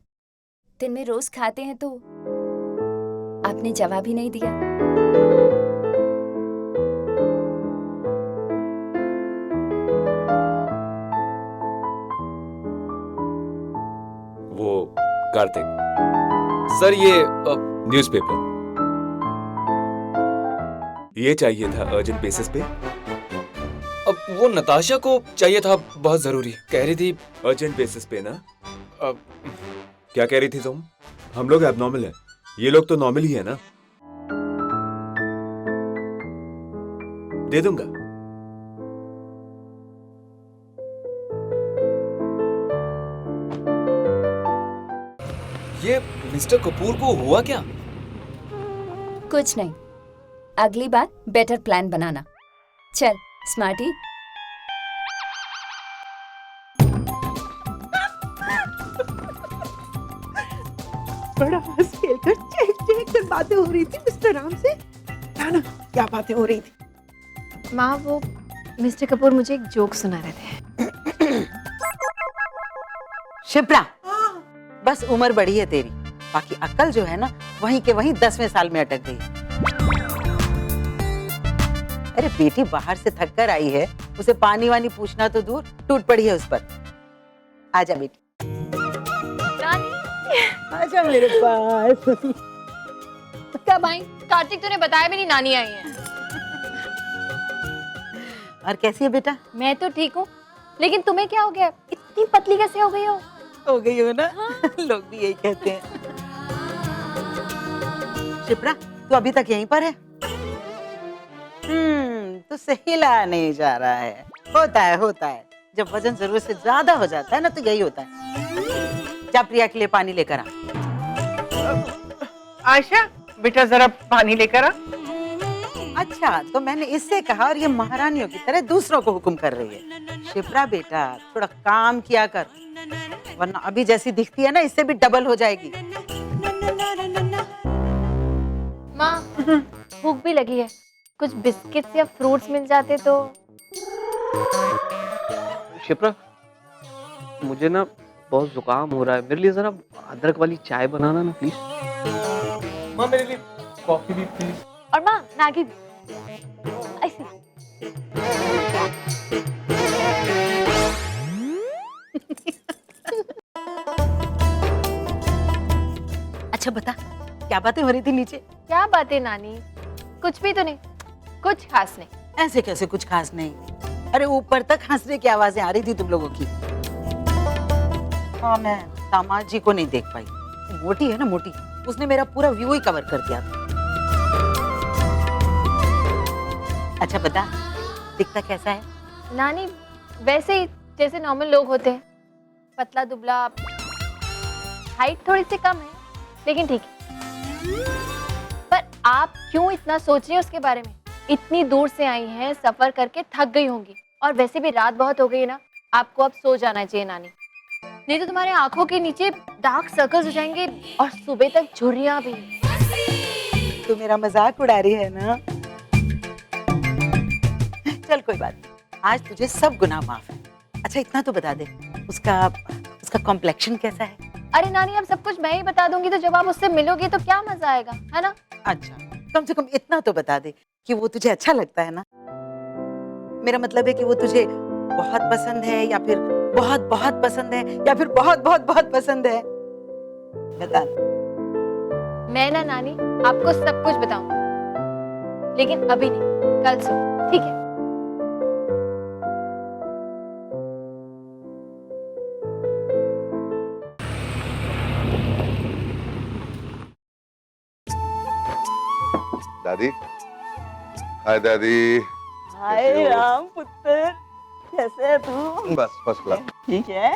दिन में रोज खाते हैं, तो आपने जवाब ही नहीं दिया। वो कार्तिक सर, ये न्यूज़पेपर ये चाहिए था अर्जेंट बेसिस पे। अब वो नताशा को चाहिए था, बहुत जरूरी कह रही थी। अर्जेंट बेसिस पे ना? क्या कह रही थी तुम? हम लोग एबनॉर्मल है, ये लोग तो नॉर्मल ही है ना। दे दूंगा। ये मिस्टर कपूर को हुआ क्या? कुछ नहीं, अगली बार बेटर प्लान बनाना। चल स्मार्टी। बड़ा हंस खेल कर चेक चेक कर बातें हो रही थी मिस्टर राम से। ना क्या बातें हो रही थी? माँ, वो मिस्टर कपूर मुझे एक जोक सुना रहे थे। शिप्रा, बस उम्र बढ़ी है तेरी, बाकी अक्ल जो है ना वहीं के वहीं 10वें साल में अटक गई। अरे बेटी बाहर से थक कर आई है, उसे पानी वानी पूछना तो दूर, टूट पड़ी है उस पर। आजा बेटी, आजा मेरे पास। कब आई? कार्तिक तूने बताया भी नहीं नानी आई है। और कैसी है बेटा? मैं तो ठीक हूँ, लेकिन तुम्हें क्या हो गया? इतनी पतली कैसे हो गई हो? हो गई हो ना? हाँ। लोग भी यही कहते हैं। शिप्रा, तू अभी तक यहीं पर है? तो सही ला नहीं जा रहा है। होता है जब वजन जरूरत से ज्यादा हो जाता है ना, तो यही होता है। जा प्रिया के लिए पानी लेकर आ। आयशा बेटा, जरा पानी लेकर आ। अच्छा, तो मैंने इससे कहा और ये महारानियों की तरह दूसरों को हुक्म कर रही है। शिप्रा बेटा, थोड़ा काम किया कर, वरना अभी जैसी दिखती है ना, इससे भी डबल हो जाएगी। माँ, भूख भी लगी है, कुछ बिस्किट्स या फ्रूट्स मिल जाते तो। शिप्रा, मुझे ना बहुत जुकाम हो रहा है, मेरे लिए जरा अदरक वाली चाय बनाना ना प्लीज। माँ मेरे लिए कॉफी भी प्लीज। और माँ मैगी भी। ऐसे। अच्छा बता, क्या बातें हो रही थी नीचे? क्या बातें नानी? कुछ भी तो नहीं, कुछ खास नहीं। ऐसे कैसे कुछ खास नहीं? अरे ऊपर तक हंसने की आवाजें आ रही थी तुम लोगों की। हाँ, मैं दामाद जी को नहीं देख पाई। मोटी है ना, मोटी, उसने मेरा पूरा व्यू ही कवर कर दिया था। अच्छा बता, दिखता कैसा है? नानी वैसे ही जैसे नॉर्मल लोग होते हैं, पतला दुबला, हाइट थोड़ी सी कम है लेकिन ठीक है। पर आप क्यों इतना सोच रही हैं उसके बारे में? इतनी दूर से आई हैं, सफर करके थक गई होंगी, और वैसे भी रात बहुत हो गई है ना, आपको अब सो जाना चाहिए नानी, नहीं तो तुम्हारे आंखों के नीचे डार्क सर्कल्स हो जाएंगे और सुबह तक झुर्रियां भी। तू मेरा मजाक उड़ा रही है ना? चल कोई बात नहीं, आज तुझे सब गुनाह माफ है। अच्छा इतना तो बता दे, उसका कॉम्प्लेक्शन कैसा है? अरे नानी अब सब कुछ मैं ही बता दूंगी तो जब आप उससे मिलोगे तो क्या मजा आएगा, है ना? अच्छा कम से कम इतना तो बता दे कि वो तुझे अच्छा लगता है ना? मेरा मतलब है कि वो तुझे बहुत पसंद है या फिर बहुत बहुत पसंद है या फिर बहुत बहुत बहुत पसंद है, बता। मैं ना नानी आपको सब कुछ बताऊंगी, लेकिन अभी नहीं, कल सो, ठीक है? दादी, हाय दादी। हाय राम पुत्र, कैसे है तू? बस फर्स्ट क्लास। ठीक है।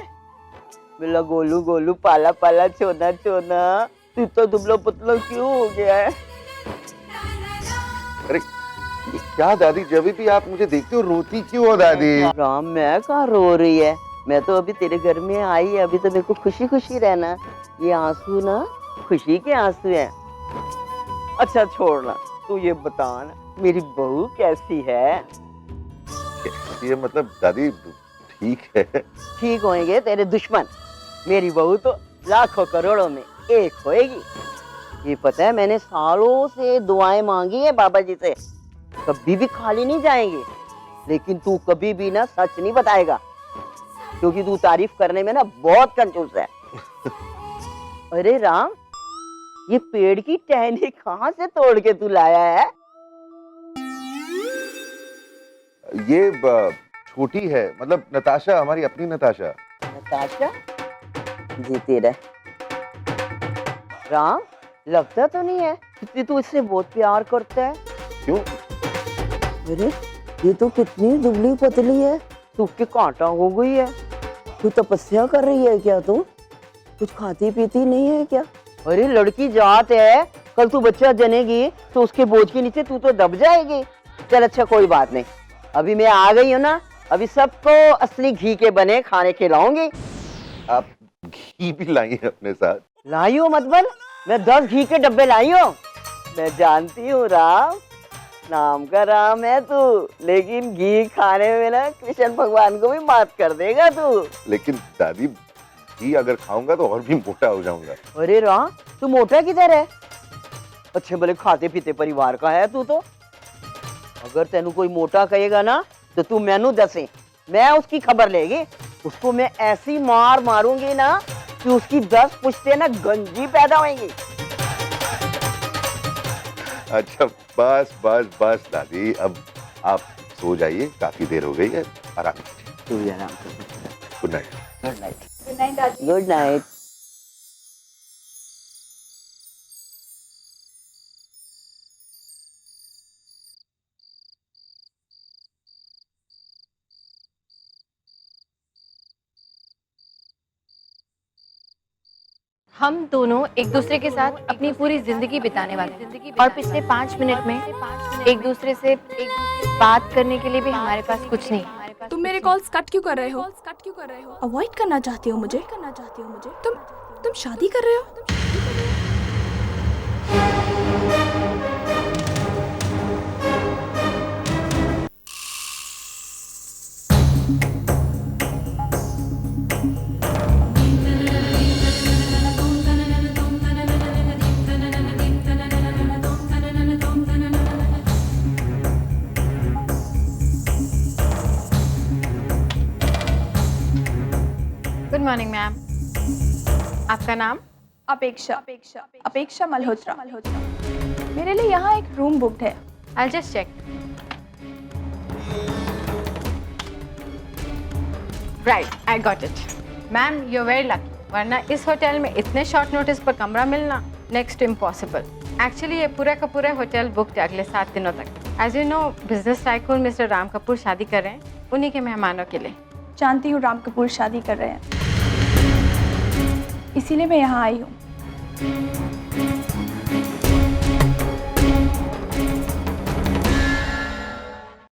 मेरा गोलू गोलू पाला पाला चोना चोना, तू तो दुबला पतला क्यों हो गया है? अरे ये क्या दादी, जब भी आप मुझे देखते हो रोती क्यों हो दादी? राम मैं कहाँ रो रही है, मैं तो अभी तेरे घर में आई, अभी तो मेरे को खुशी खुशी रहना। ये आंसू ना खुशी के आंसू हैं। अच्छा छोड़ना, तू ये बता ना मेरी बहू कैसी है? ये मतलब दादी ठीक है। ठीक होंगे तेरे दुश्मन, मेरी बहू तो लाखों करोड़ों में एक होएगी। ये पता है मैंने सालों से दुआएं मांगी है बाबा जी से, कभी भी खाली नहीं जाएंगे। लेकिन तू कभी भी ना सच नहीं बताएगा, क्योंकि तू तारीफ करने में ना बहुत कंजूस है। अरे राम, ये पेड़ की टहनी कहाँ से तोड़ के तू लाया है? ये छोटी है, मतलब नताशा, हमारी अपनी नताशा। नताशा जीती रहे। राम लगता तो नहीं है कि तू इससे बहुत प्यार करता है। क्यों? अरे ये तो कितनी दुबली पतली है, सूख के कांटा हो गई है। तू तपस्या कर रही है क्या? तू कुछ खाती पीती नहीं है क्या? अरे लड़की जात है, कल तू बच्चा जनेगी तो उसके बोझ के नीचे तू तो दब जाएगी। चल अच्छा कोई बात नहीं, अभी मैं आ गई हूँ ना, अभी सबको असली घी के बने खाने खिलाऊंगी। आप घी भी लाई है अपने साथ? लाई हो मतलब, मैं 10 घी के डब्बे लाई हूँ। मैं जानती हूँ राम, नाम का राम है तू, लेकिन घी खाने में ना कृष्ण भगवान को भी मात कर देगा तू। लेकिन दादी घी अगर खाऊंगा तो और भी मोटा हो जाऊंगा। अरे राम तू मोटा किधर है? अच्छे भले खाते पीते परिवार का है तू तो। अगर तेनू कोई मोटा कहेगा ना तो तू मैनू दसे, मैं उसकी खबर लेगी। उसको मैं ऐसी मार मारूंगी ना कि उसकी 10 पुश्ते ना गंजी पैदा होंगी। अच्छा बस बस बस दादी, अब आप सो जाइए, काफी देर हो गई है, आराम कीजिए। तू भी आराम कर। Good night. Good night. Good night दादी। Good night. हम दोनों एक दूसरे के साथ अपनी पूरी जिंदगी बिताने वाले हैं और पिछले 5 मिनट में एक दूसरे से बात करने के लिए भी हमारे पास कुछ नहीं। तुम मेरे कॉल्स कट क्यों कर रहे हो? अवॉइड करना चाहती हो मुझे? तुम शादी कर रहे हो? गुड मॉर्निंग मैम, आपका नाम? अपेक्षा मल्होत्रा। मेरे लिए यहाँ एक रूम बुक्ड है। I'll just check. Right, I got it. Ma'am you're very lucky, वरना इस होटल में इतने शॉर्ट नोटिस पर कमरा मिलना नेक्स्ट इम्पॉसिबल। एक्चुअली ये पूरा का पूरा होटल बुक्ड है अगले 7 दिनों तक। As you know business tycoon mister Ram Kapoor शादी कर रहे हैं, उन्हीं के मेहमानों के लिए। जानती हूँ राम कपूर शादी कर रहे हैं, इसीलिए मैं यहाँ आई हूँ।